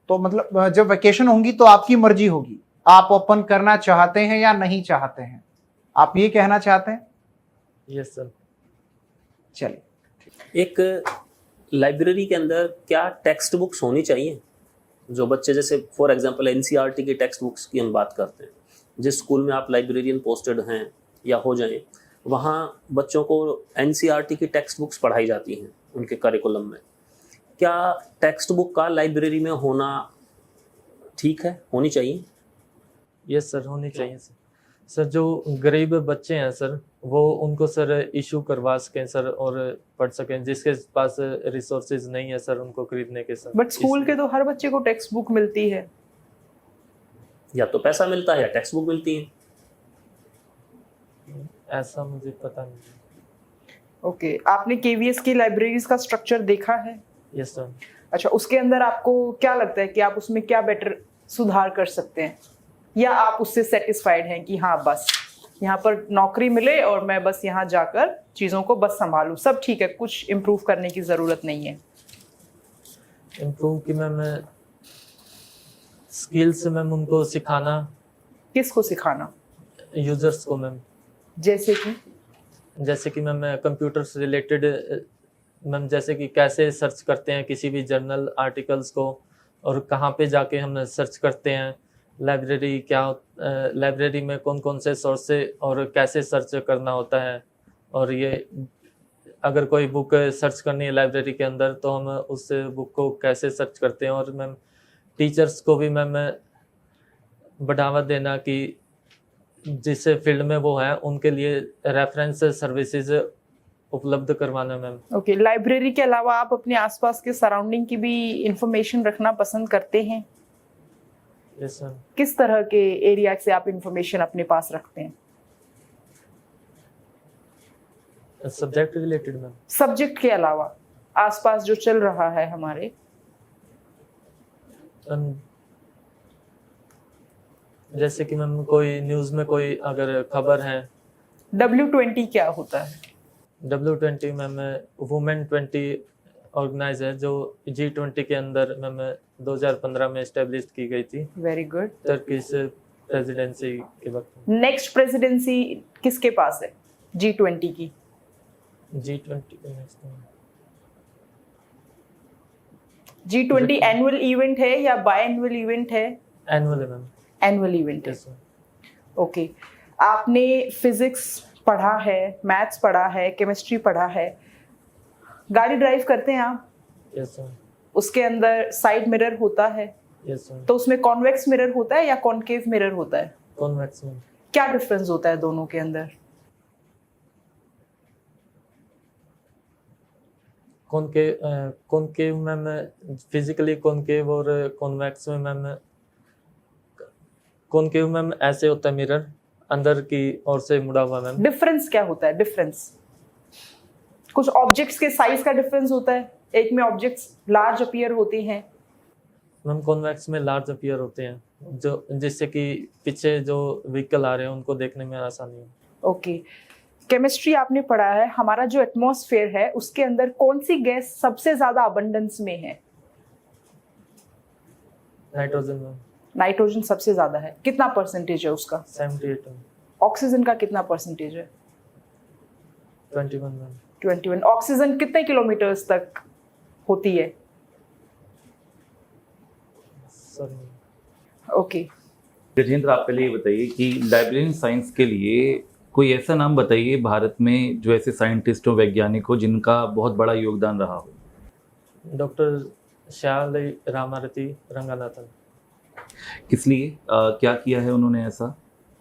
तो मतलब जब वैकेशन होंगी तो आपकी मर्जी होगी, आप ओपन करना चाहते हैं या नहीं चाहते हैं, आप ये कहना चाहते हैं? Yes sir. चलिए, एक लाइब्रेरी के अंदर क्या टेक्स्ट बुक्स होनी चाहिए? जो बच्चे जैसे फॉर एग्जांपल एनसीईआरटी की टेक्स्ट बुक्स की हम बात करते हैं, जिस स्कूल में आप लाइब्रेरियन पोस्टेड हैं या हो जाएं, वहाँ बच्चों को एनसीईआरटी की टेक्स्ट बुक्स पढ़ाई जाती हैं उनके करिकुलम में। क्या टेक्स्ट बुक का लाइब्रेरी में होना ठीक है, होनी चाहिए? यस सर, होनी चाहिए सर। सर जो गरीब बच्चे हैं सर, वो उनको सर इशू करवा सकें सर और पढ़ सकें, जिसके पास रिसोर्सेज नहीं है सर उनको खरीदने के सर। बट स्कूल के तो हर बच्चे को टेक्स्ट बुक मिलती है। या तो पैसा मिलता है या टेक्स्ट बुक मिलती है। ऐसा मुझे पता नहीं। ओके, आपने केवीएस की लाइब्रेरीज का स्ट्रक्चर देखा है? Yes sir. अच्छा, उसके अंदर आपको क्या लगता है कि आप उसमें क्या बेटर सुधार कर सकते हैं, या आप उससे सेटिस्फाइड हैं कि हाँ बस यहाँ पर नौकरी मिले और मैं बस यहाँ जाकर चीज़ों को बस संभालूं, सब ठीक है, कुछ इम्प्रूव करने की ज़रूरत नहीं है? इम्प्रूव की मैम स्किल्स मैम उनको सिखाना। किसको सिखाना? यूजर्स को मैम। जैसे कि मैम कंप्यूटर से रिलेटेड मैम, जैसे कि कैसे सर्च करते हैं किसी भी जर्नल आर्टिकल्स को, और कहाँ पे जाके हम सर्च करते हैं, लाइब्रेरी क्या, लाइब्रेरी में कौन कौन से सोर्स से और कैसे सर्च करना होता है, और ये अगर कोई बुक सर्च करनी है लाइब्रेरी के अंदर तो हम उस बुक को कैसे सर्च करते हैं। और मैम टीचर्स को भी मैम बढ़ावा देना कि जिस फील्ड में वो है उनके लिए रेफरेंस सर्विसेज उपलब्ध करवाना मैम। ओके, लाइब्रेरी के अलावा आप अपने आसपास के सराउंडिंग की भी इंफॉर्मेशन रखना पसंद करते हैं? Yes sir. किस तरह के एरिया से आप इंफॉर्मेशन अपने पास रखते हैं? Subject related ma'am. सब्जेक्ट के अलावा आसपास जो चल रहा है हमारे, जैसे कि मैम कोई न्यूज़ में कोई अगर खबर है। W20 क्या होता है? W20 मैम वुमेन 20 ऑर्गेनाइज है, जो G20 के अंदर मैम 2015 में एस्टेब्लिश की गई थी। Very good. टर्किश प्रेसिडेंसी के वक्त। नेक्स्ट प्रेसिडेंसी किसके पास है G20 की? G20 के नेक्स्ट G20 एनुअल इवेंट है या बाय एनुअल इवेंट है? एनुअल है मैम। एनुअल इवेंट है। Yes sir. ओके, आपने फिजिक्स पढ़ा है, मैथ्स पढ़ा है, केमिस्ट्री पढ़ा है, गाड़ी ड्राइव करते हैं आप? Yes sir. उसके अंदर साइड मिरर होता है, यस सर। तो उसमें कॉन्वेक्स मिरर होता है या कॉनकेव मिरर होता है? Convex ma'am. क्या डिफरेंस होता है दोनों के अंदर? कॉनकेव मैम फिजिकली कॉनकेव, और कॉन्वेक्स में मैम कॉनकेव मैम ऐसे होता है मिरर अंदर की ओर से मुड़ा हुआ मैम। डिफरेंस क्या होता है? डिफरेंस कुछ ऑब्जेक्ट्स के साइज का डिफरेंस होता है, एक में ऑब्जेक्ट्स लार्ज अपीयर होते हैं। मैम कॉन्वेक्स में लार्ज अपीयर होते हैं, जो जिससे कि पीछे जो व्हीकल आ रहे हैं उनको देखने में आसानी हो। ओके, केमिस्ट्री आपने पढ़ा है, हमारा जो एटमॉस्फेयर है उसके अंदर कौन सी गैस सबसे ज्यादा अबंडेंस में है? Nitrogen ma'am. नाइट्रोजन सबसे ज्यादा है, कितना परसेंटेज है उसका? 78 मैम। ऑक्सीजन का कितना परसेंटेज है? 21 मैम। 21। ऑक्सीजन कितने किलोमीटर्स तक होती है? सॉरी। ओके, गजेंद्र, आप पहले ये बताइए कि लाइब्रेरियन साइंस के लिए कोई ऐसा नाम बताइए भारत में जो ऐसे साइंटिस्ट हो, वैज्ञानिक हो, जिनका बहुत बड़ा योगदान रहा हो। डॉक्टर श्याली रामारती रंगनाथन। किस लिए, क्या किया है उन्होंने ऐसा?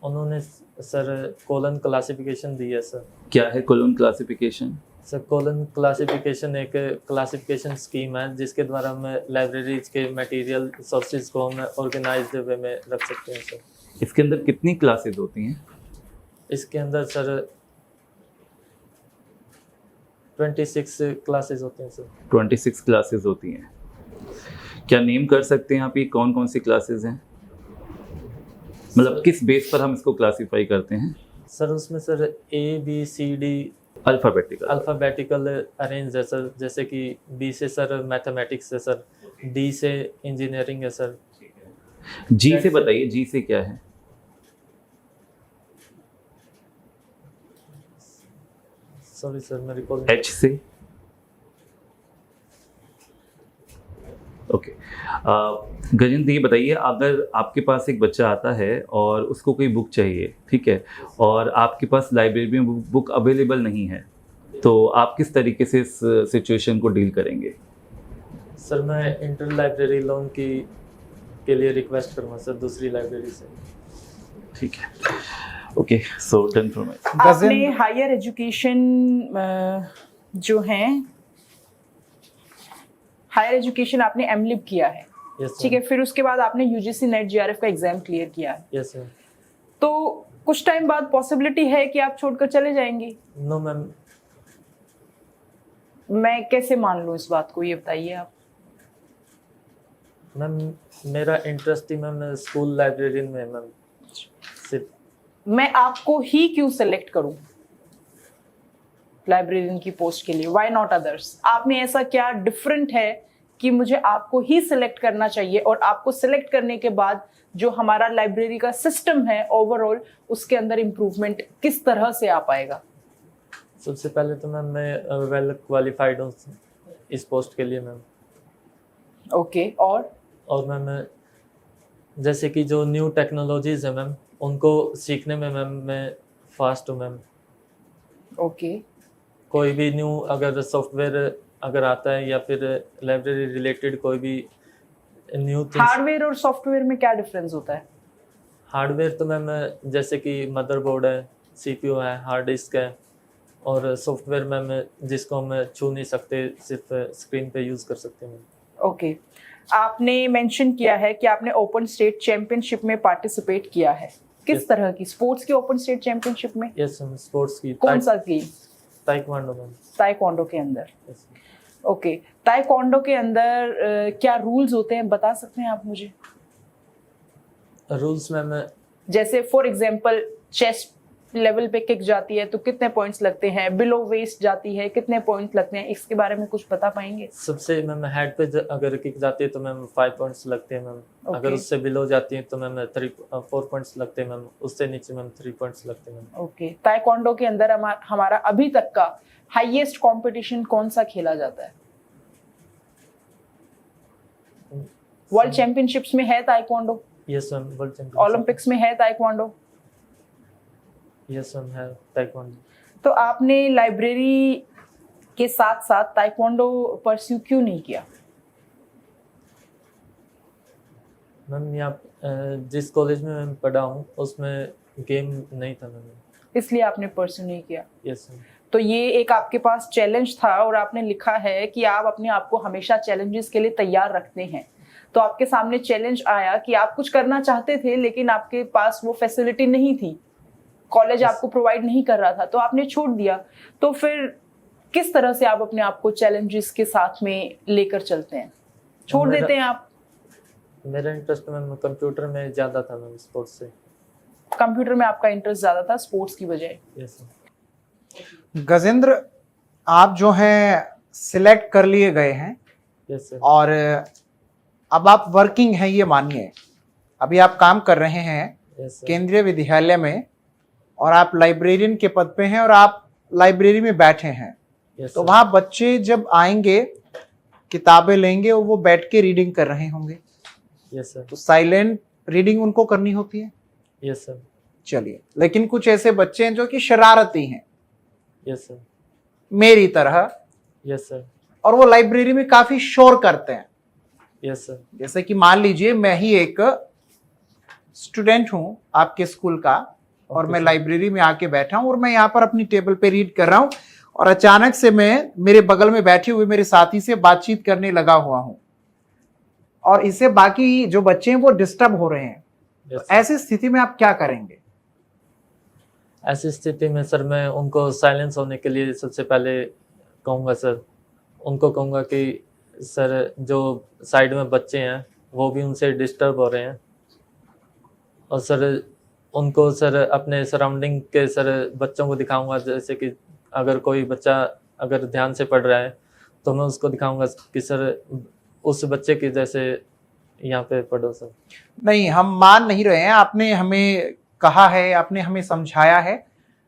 उन्होंने सर कोलन क्लासिफिकेशन दी है सर। क्या है colon classification? Sir colon classification एक क्लासिफिकेशन स्कीम है जिसके द्वारा हम लाइब्रेरीज के मटेरियल सोर्सेज को हम ऑर्गेनाइज्ड वे में रख सकते हैं सर। इसके अंदर कितनी क्लासेस होती हैं? इसके अंदर सर 26 क्लासेस होते हैं सर। 26 क्लासेस होती हैं। क्या नेम कर सकते हैं आप, ये कौन कौन सी क्लासेस हैं? मतलब किस बेस पर हम इसको क्लासिफाई करते हैं? सर उसमें सर ABCD अल्फ़ाबेटिकल अरेंज है सर, जैसे कि B से सर मैथमेटिक्स है सर, D से इंजीनियरिंग है सर। जी से बताइए, जी से क्या है? सॉरी सर, मैं रिकॉल। H से? ओके, गजेंद्र, ये बताइए, अगर आपके पास एक बच्चा आता है और उसको कोई बुक चाहिए, ठीक है, और आपके पास लाइब्रेरी में बुक अवेलेबल नहीं है, तो आप किस तरीके से इस सिचुएशन को डील करेंगे? सर मैं इंटर लाइब्रेरी लोन के लिए रिक्वेस्ट करूँगा सर दूसरी लाइब्रेरी से। ठीक है, okay, so done for my. आपने हायर एजुकेशन जो है हायर एजुकेशन आपने एमलिब किया है, यस ठीक है, फिर उसके बाद आपने यूजीसी नेट जीआरएफ का एग्जाम क्लियर किया है, यस सर। तो कुछ टाइम बाद पॉसिबिलिटी है कि आप छोड़कर चले जाएंगे। No ma'am. मैं कैसे मान लूँ इस बात को, ये बताइए आप। मैम मेरा इंटरेस्ट ही मैम स्कूल लाइब्रेरियन में मैम, सिर्फ। मैं आपको ही क्यों सेलेक्ट करूं लाइब्रेरियन की पोस्ट के लिए, व्हाई नॉट अदर्स? आप में ऐसा क्या डिफरेंट है कि मुझे आपको ही सिलेक्ट करना चाहिए, और आपको सिलेक्ट करने के बाद जो हमारा लाइब्रेरी का सिस्टम है ओवरऑल उसके अंदर इम्प्रूवमेंट किस तरह से आ पाएगा? सबसे पहले तो मैम मैं वेल क्वालिफाइड हूँ इस पोस्ट के लिए मैम। ओके, और मैम जैसे कि जो न्यू टेक्नोलॉजीज है मैम उनको सीखने में मैम मैं फास्ट हूँ मैम। ओके, कोई भी न्यू अगर सॉफ्टवेयर अगर आता है या फिर लाइब्रेरी रिलेटेड कोई भी न्यू थिंग्स। हार्डवेयर और सॉफ्टवेयर में क्या डिफरेंस होता है? हार्डवेयर तो मैम जैसे कि मदरबोर्ड है, सीपीयू है, हार्ड डिस्क है, और सॉफ्टवेयर मैम जिसको हम छू नहीं सकते, सिर्फ स्क्रीन पे यूज़ कर सकते हैं। ओके, आपने मेंशन किया है कि आपने ओपन स्टेट चैंपियनशिप में पार्टिसिपेट किया है, किस Yes. तरह की स्पोर्ट्स की ओपन स्टेट चैंपियनशिप में? यस मैम, स्पोर्ट्स की। कौन सा की? Taekwondo ma'am. ताइक्वांडो के अंदर। यस। ओके, ताइक्वांडो के अंदर क्या रूल्स होते हैं, बता सकते हैं आप मुझे? रूल्स मैम जैसे फॉर एग्जांपल चेस्ट लेवल पे किक जाती है तो कितने पॉइंट्स लगते हैं, बिलो वेस्ट जाती है कितने पॉइंट्स लगते हैं, इसके बारे में कुछ बता पाएंगे? सबसे मैम हेड पे अगर किक जाती है तो मैम 5 पॉइंट्स लगते हैं मैम। Okay. अगर उससे बिलो जाती है तो मैम 4 पॉइंट्स लगते हैं मैम। उससे नीचे मैम 3 पॉइंट्स लगते हैं मैम। ओके, ताइक्वांडो के अंदर हमारा अभी तक का हाईएस्ट कंपटीशन कौन सा खेला जाता है? वर्ल्ड चैंपियनशिप्स में है taekwondo? Yes ma'am, world championship. Olympics में है ताइक्वांडो? यस मैम, है ताइक्वांडो। तो आपने लाइब्रेरी के साथ साथ ताइक्वांडो परस्यू क्यों नहीं किया? मैम यहाँ जिस कॉलेज में मैं पढ़ा हूँ उसमें गेम नहीं था मैम, इसलिए आपने परस्यू नहीं किया। Yes ma'am. तो ये एक आपके पास चैलेंज था और आपने लिखा है कि आप अपने आप को हमेशा चैलेंजेस के लिए तैयार रखते हैं। तो आपके सामने चैलेंज आया कि आप कुछ करना चाहते थे लेकिन आपके पास वो फैसिलिटी नहीं थी, कॉलेज आपको प्रोवाइड नहीं कर रहा था, तो आपने छोड़ दिया। तो फिर किस तरह से आप अपने आप को चैलेंजेस के साथ में लेकर चलते हैं, छोड़ देते हैं आप? मेरा इंटरेस्ट मैम कंप्यूटर में ज़्यादा था मैम, स्पोर्ट्स से। कंप्यूटर में आपका इंटरेस्ट ज़्यादा था स्पोर्ट्स की बजाय? Yes ma'am. गजेंद्र, आप जो हैं सिलेक्ट कर लिए गए हैं यस सर। और अब आप वर्किंग हैं, ये मानिए। अभी आप काम कर रहे हैं यस सर। केंद्रीय विद्यालय में और आप लाइब्रेरियन के पद पे हैं और आप लाइब्रेरी में बैठे हैं। यस तो सर। वहाँ बच्चे जब आएंगे किताबें लेंगे और वो बैठ के रीडिंग कर रहे होंगे, यस सर। तो साइलेंट रीडिंग उनको करनी होती है। Yes sir. चलिए, लेकिन कुछ ऐसे बच्चे हैं जो कि शरारती हैं, यस सर। मेरी तरह, यस सर। और वो लाइब्रेरी में काफी शोर करते हैं। Yes sir. जैसे कि मान लीजिए मैं ही एक स्टूडेंट हूं आपके स्कूल का और Okay, मैं sir. लाइब्रेरी में आके बैठा हूं और मैं यहाँ पर अपनी टेबल पे रीड कर रहा हूं और अचानक से मैं मेरे बगल में बैठे हुए मेरे साथी से बातचीत करने लगा हुआ हूं और इससे बाकी जो बच्चे हैं वो डिस्टर्ब हो रहे हैं। यस तो सर। ऐसी स्थिति में आप क्या करेंगे? ऐसी स्थिति में सर मैं उनको साइलेंस होने के लिए सबसे पहले कहूँगा सर, उनको कहूँगा कि सर जो साइड में बच्चे हैं वो भी उनसे डिस्टर्ब हो रहे हैं, और सर उनको सर अपने सराउंडिंग के सर बच्चों को दिखाऊंगा। जैसे कि अगर कोई बच्चा अगर ध्यान से पढ़ रहा है तो मैं उसको दिखाऊंगा कि सर उस बच्चे की जैसे यहाँ पे पढ़ो सर। नहीं, हम मान नहीं रहे हैं, आपने हमें कहा है, आपने हमें समझाया है,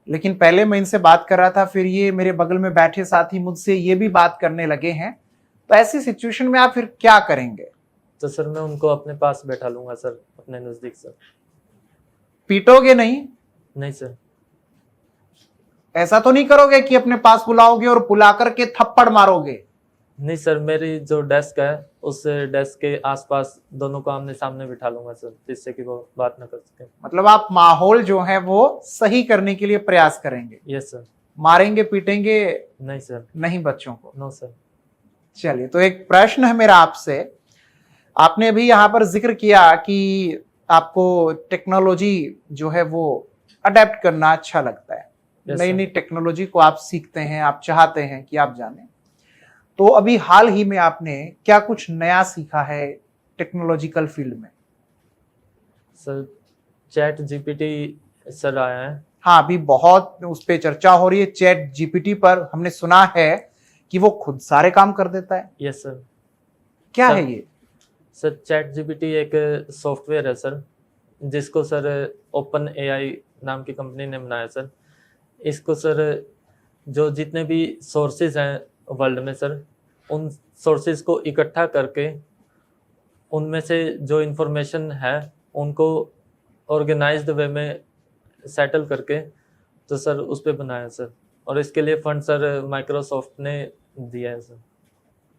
लेकिन पहले मैं इनसे बात कर रहा था, फिर ये मेरे बगल में बैठे साथी मुझसे ये भी बात करने लगे हैं। तो ऐसी सिचुएशन में आप फिर क्या करेंगे? तो सर मैं उनको अपने पास बैठा लूंगा सर, अपने नज़दीक सर। पीटोगे नहीं? नहीं सर। ऐसा तो नहीं करोगे कि अपने पास बुलाओगे और बुला करके थप्पड़ मारोगे? नहीं सर, मेरी जो डेस्क है उस डेस्क के आसपास दोनों को आमने सामने बिठा लूंगा सर, जिससे कि वो बात ना कर सके। मतलब आप माहौल जो है वो सही करने के लिए प्रयास करेंगे? Yes sir. मारेंगे पीटेंगे नहीं सर। नहीं बच्चों को? No sir. चलिए, तो एक प्रश्न है मेरा आपसे। आपने अभी यहाँ पर जिक्र किया कि आपको टेक्नोलॉजी जो है वो अडेप्ट करना अच्छा लगता है, Yes, नई sir. नई टेक्नोलॉजी को आप सीखते हैं, आप चाहते हैं कि आप जानें। तो अभी हाल ही में आपने क्या कुछ नया सीखा है टेक्नोलॉजिकल फील्ड में? सर चैट जीपीटी सर आया है। हाँ, अभी बहुत उस पे चर्चा हो रही है चैट जीपीटी पर। हमने सुना है कि वो खुद सारे काम कर देता है। Yes sir. क्या सर, है ये? सर चैट जीपीटी एक सॉफ्टवेयर है सर, जिसको सर ओपन एआई नाम की कंपनी ने बनाया सर। इसको सर जो जितने भी सोर्सेज हैं वर्ल्ड में सर, उन सोर्सेज को इकट्ठा करके उनमें से जो इंफॉर्मेशन है उनको ऑर्गेनाइज्ड वे में सेटल करके तो सर उस पर बनाया सर। और इसके लिए फंड सर माइक्रोसॉफ्ट ने दिया है सर।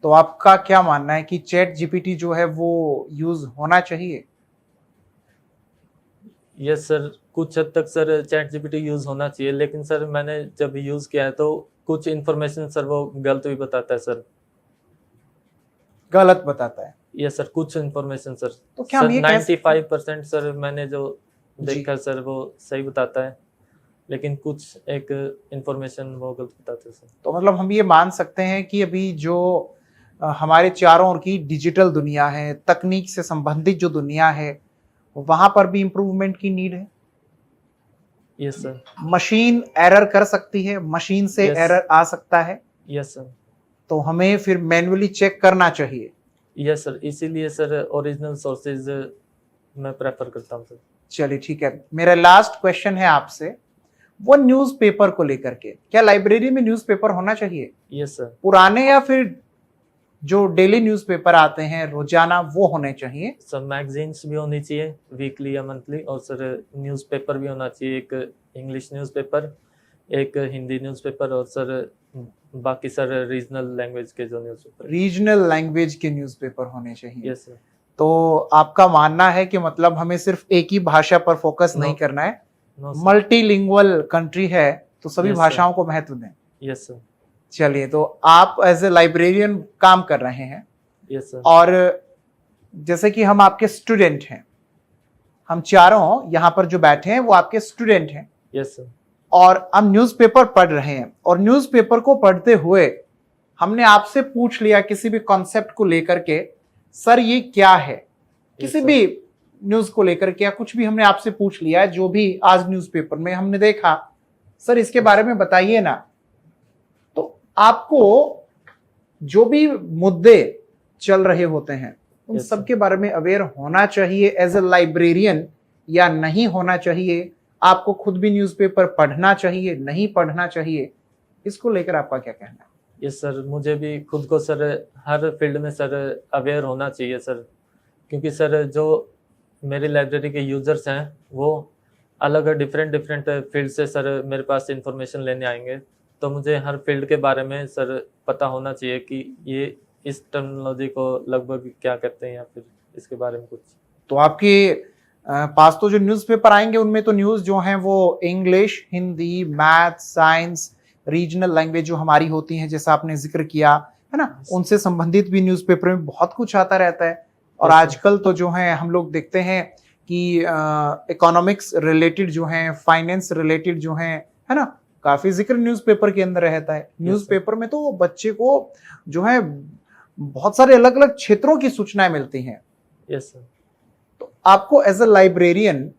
तो आपका क्या मानना है कि चैट जीपीटी जो है वो यूज होना चाहिए? यस सर, कुछ हद तक सर चैट जीपीटी यूज होना चाहिए, लेकिन सर मैंने जब यूज किया है तो कुछ इन्फॉर्मेशन सर वो गलत भी बताता है सर। गलत बताता है? यस सर, कुछ इन्फॉर्मेशन सर। तो क्या हम ये कह 95% सर मैंने जो जी। देखा सर वो सही बताता है, लेकिन कुछ एक इन्फॉर्मेशन वो गलत बताते हैं सर। तो मतलब हम ये मान सकते हैं कि अभी जो हमारे चारों ओर की डिजिटल दुनिया है, तकनीक से संबंधित जो दुनिया है, वहां पर भी इंप्रूवमेंट की नीड है। Yes sir. मशीन एरर कर सकती है, मशीन से Yes. एरर आ सकता है, यस सर। तो हमें फिर मैन्युअली चेक करना चाहिए। यस सर, इसीलिए सर ओरिजिनल सोर्सेज मैं प्रेफर करता हूँ सर। चलिए ठीक है, मेरा लास्ट क्वेश्चन है आपसे, वो न्यूज़पेपर को लेकर के। क्या लाइब्रेरी में न्यूज़पेपर होना चाहिए? Yes sir. पुराने या फिर जो डेली न्यूज़पेपर आते हैं रोजाना, वो होने चाहिए? सर मैगजीन्स भी होनी चाहिए वीकली या मंथली, और सर न्यूज़पेपर भी होना चाहिए, एक इंग्लिश न्यूज़पेपर, एक हिंदी न्यूज़पेपर, और सर बाकी सर रीजनल लैंग्वेज के जो न्यूज़पेपर। रीजनल लैंग्वेज के न्यूज़पेपर होने चाहिए। Yes sir. तो आपका मानना है कि मतलब हमें सिर्फ एक ही भाषा पर फोकस नहीं करना है, नो सर। मल्टीलिंगुअल कंट्री है तो सभी Yes, sir. भाषाओं को महत्व दें। Yes sir. चलिए, तो आप एज ए लाइब्रेरियन काम कर रहे हैं, यस सर। और जैसे कि हम आपके स्टूडेंट हैं, हम चारों यहाँ पर जो बैठे हैं वो आपके स्टूडेंट हैं, यस सर। और हम न्यूज़पेपर पढ़ रहे हैं, और न्यूज़पेपर को पढ़ते हुए हमने आपसे पूछ लिया किसी भी कॉन्सेप्ट को लेकर के, सर ये क्या है, किसी sir. भी न्यूज़ को लेकर के, या कुछ भी हमने आपसे पूछ लिया है जो भी आज न्यूज़पेपर में हमने देखा, सर इसके बारे में बताइए ना। तो आपको जो भी मुद्दे चल रहे होते हैं उन Yes, सब के बारे में अवेयर होना चाहिए एज ए लाइब्रेरियन, या नहीं होना चाहिए? आपको खुद भी न्यूज़पेपर पढ़ना चाहिए, नहीं पढ़ना चाहिए? इसको लेकर आपका क्या कहना है? यस सर, मुझे भी खुद को सर हर फील्ड में सर अवेयर होना चाहिए सर, क्योंकि सर जो मेरी लाइब्रेरी के यूजर्स हैं वो अलग डिफरेंट फील्ड से सर मेरे पास इंफॉर्मेशन लेने आएंगे, तो मुझे हर फील्ड के बारे में सर पता होना चाहिए कि ये इस टर्मिनोलॉजी को लगभग क्या कहते हैं, या फिर इसके बारे में कुछ। तो आपके पास तो जो न्यूज़पेपर आएंगे उनमें तो न्यूज़ जो हैं वो English, Hindi, math, science, regional language जो हमारी होती हैं, जैसा आपने जिक्र किया है ना, उनसे संबंधित भी न्यूज़पेपर में बहुत कुछ आता रहता है। और आजकल तो जो है हम लोग देखते हैं कि इकोनॉमिक्स रिलेटेड जो हैं, फाइनेंस रिलेटेड जो हैं, है ना, काफी जिक्र न्यूज़पेपर के अंदर रहता है। न्यूज़पेपर में तो बच्चे को जो है बहुत सारे अलग अलग क्षेत्रों की सूचनाएं मिलती हैं। Yes sir. तो आपको एज ए लाइब्रेरियन,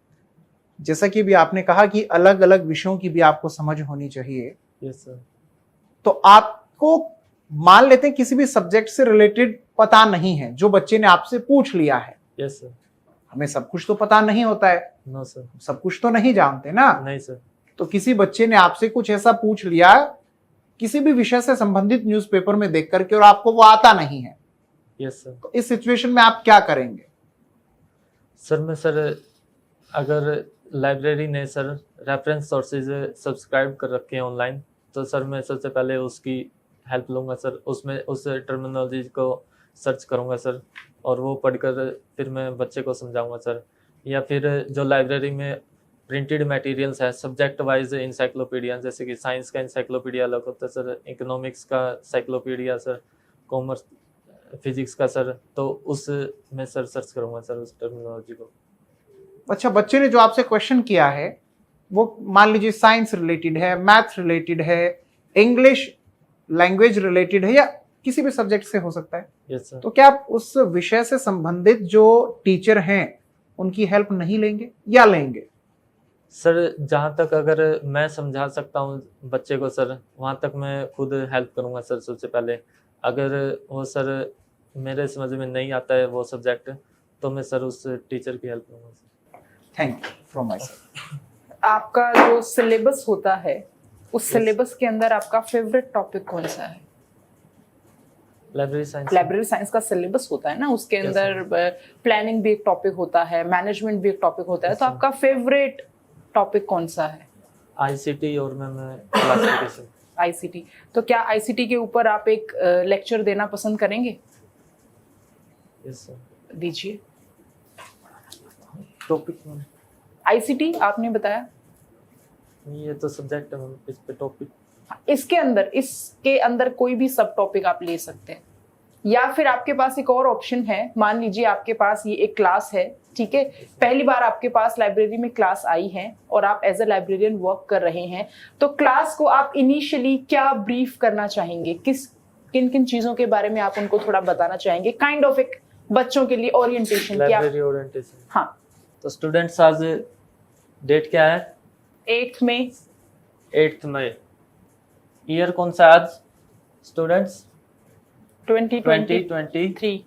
जैसा कि भी आपने कहा कि अलग अलग विषयों की भी आपको समझ होनी चाहिए, यस सर। तो आपको मान लेते हैं किसी भी सब्जेक्ट से रिलेटेड पता नहीं है, जो बच्चे ने आपसे पूछ लिया है। Yes sir. हमें सब कुछ तो पता नहीं होता है, नो सर। सब कुछ तो नहीं जानते ना। नहीं सर। तो किसी बच्चे ने आपसे कुछ ऐसा पूछ लिया किसी भी विषय से संबंधित न्यूज़पेपर में देख करके, और आपको वो आता नहीं है, यस सर। तो इस सिचुएशन में आप क्या करेंगे? सर अगर लाइब्रेरी ने सर रेफरेंस सोर्सेज सब्सक्राइब कर रखे हैं ऑनलाइन, तो सर मैं सबसे पहले उसकी हेल्प लूँगा सर, उसमें उस टर्मिनोलॉजी को सर्च करूँगा सर, और वो पढ़कर फिर मैं बच्चे को समझाऊँगा सर। या फिर जो लाइब्रेरी में प्रिंटेड मटेरियल्स है सब्जेक्ट वाइज इंसाइक्लोपीडिया, जैसे कि साइंस का इंसाइक्लोपीडिया अलग होता है सर, इकोनॉमिक्स का साइक्लोपीडिया सर, कॉमर्स फिजिक्स का सर, तो उस में सर सर्च करूँगा सर उस टर्मिनोलॉजी को। अच्छा, बच्चे ने जो आपसे क्वेश्चन किया है वो मान लीजिए साइंस रिलेटेड है, मैथ रिलेटेड है, इंग्लिश लैंग्वेज रिलेटेड है, या किसी भी सब्जेक्ट से हो सकता है। Yes sir. तो क्या आप उस विषय से संबंधित जो टीचर हैं उनकी हेल्प नहीं लेंगे या लेंगे? सर जहाँ तक अगर मैं समझा सकता हूँ बच्चे को सर, वहाँ तक मैं खुद हेल्प करूँगा सर सबसे पहले। अगर वो सर मेरे समझ में नहीं आता है वो सब्जेक्ट, तो मैं सर उस टीचर की हेल्प लूँगा sir. Thank you from my side. आपका जो सिलेबस होता है उस सिलेबस के अंदर आपका फेवरेट टॉपिक कौन सा है? Library science. लाइब्रेरी साइंस का सिलेबस होता है ना, उसके अंदर प्लानिंग भी एक टॉपिक होता है, मैनेजमेंट भी एक टॉपिक होता है, तो आपका फेवरेट टॉपिक कौन सा है? आईसीटी और मैं क्लासिफिकेशन। आईसीटी। तो क्या आईसीटी के ऊपर आप एक लेक्चर देना पसंद करेंगे? Yes sir. दीजिए। टॉपिक आईसीटी आपने बताया, ये तो सब्जेक्ट है, इस पे टॉपिक। इसके अंदर कोई भी सब टॉपिक आप ले सकते हैं, या फिर आपके पास एक और ऑप्शन है। मान लीजिए आपके पास ये एक क्लास है, ठीक है, पहली बार आपके पास लाइब्रेरी में क्लास आई है और आप एज अ लाइब्रेरियन वर्क कर रहे हैं, तो क्लास को आप इनिशियली क्या ब्रीफ करना चाहेंगे? किन किन चीजों के बारे में आप उनको थोड़ा बताना चाहेंगे? काइंड ऑफ एक बच्चों के लिए ओरिएंटेशन। Library orientation. हाँ। तो स्टूडेंट्स आज डेट क्या है? 8 मई। 8 मई। ईयर कौन सा आज स्टूडेंट्स? 2023।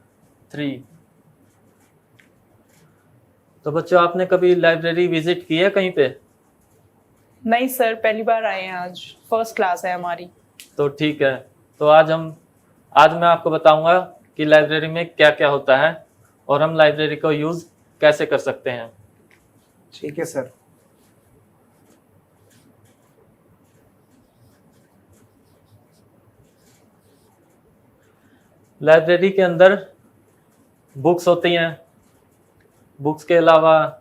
तो बच्चों आपने कभी लाइब्रेरी विजिट की है कहीं पे? नहीं सर, पहली बार आए हैं, आज फर्स्ट क्लास है हमारी। तो ठीक है, तो आज मैं आपको बताऊंगा कि लाइब्रेरी में क्या क्या होता है और हम लाइब्रेरी को यूज कैसे कर सकते हैं। ठीक है सर। लाइब्रेरी के अंदर बुक्स होती हैं, बुक्स के अलावा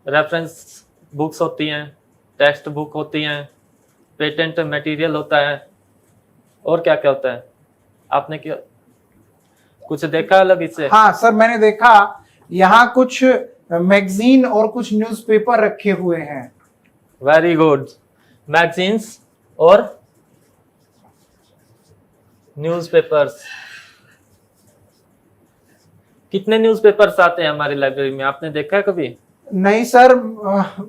रेफरेंस बुक्स होती हैं, टेक्स्ट बुक होती हैं, पेटेंट मटेरियल होता है, और क्या क्या होता है? आपने क्या कुछ देखा अलग इससे? हाँ सर, मैंने देखा यहाँ कुछ मैगजीन और कुछ न्यूज़पेपर रखे हुए हैं। Very good. मैगजीन्स और न्यूज़पेपर्स। कितने न्यूज़पेपर्स आते हैं हमारी लाइब्रेरी में, आपने देखा है कभी? नहीं सर,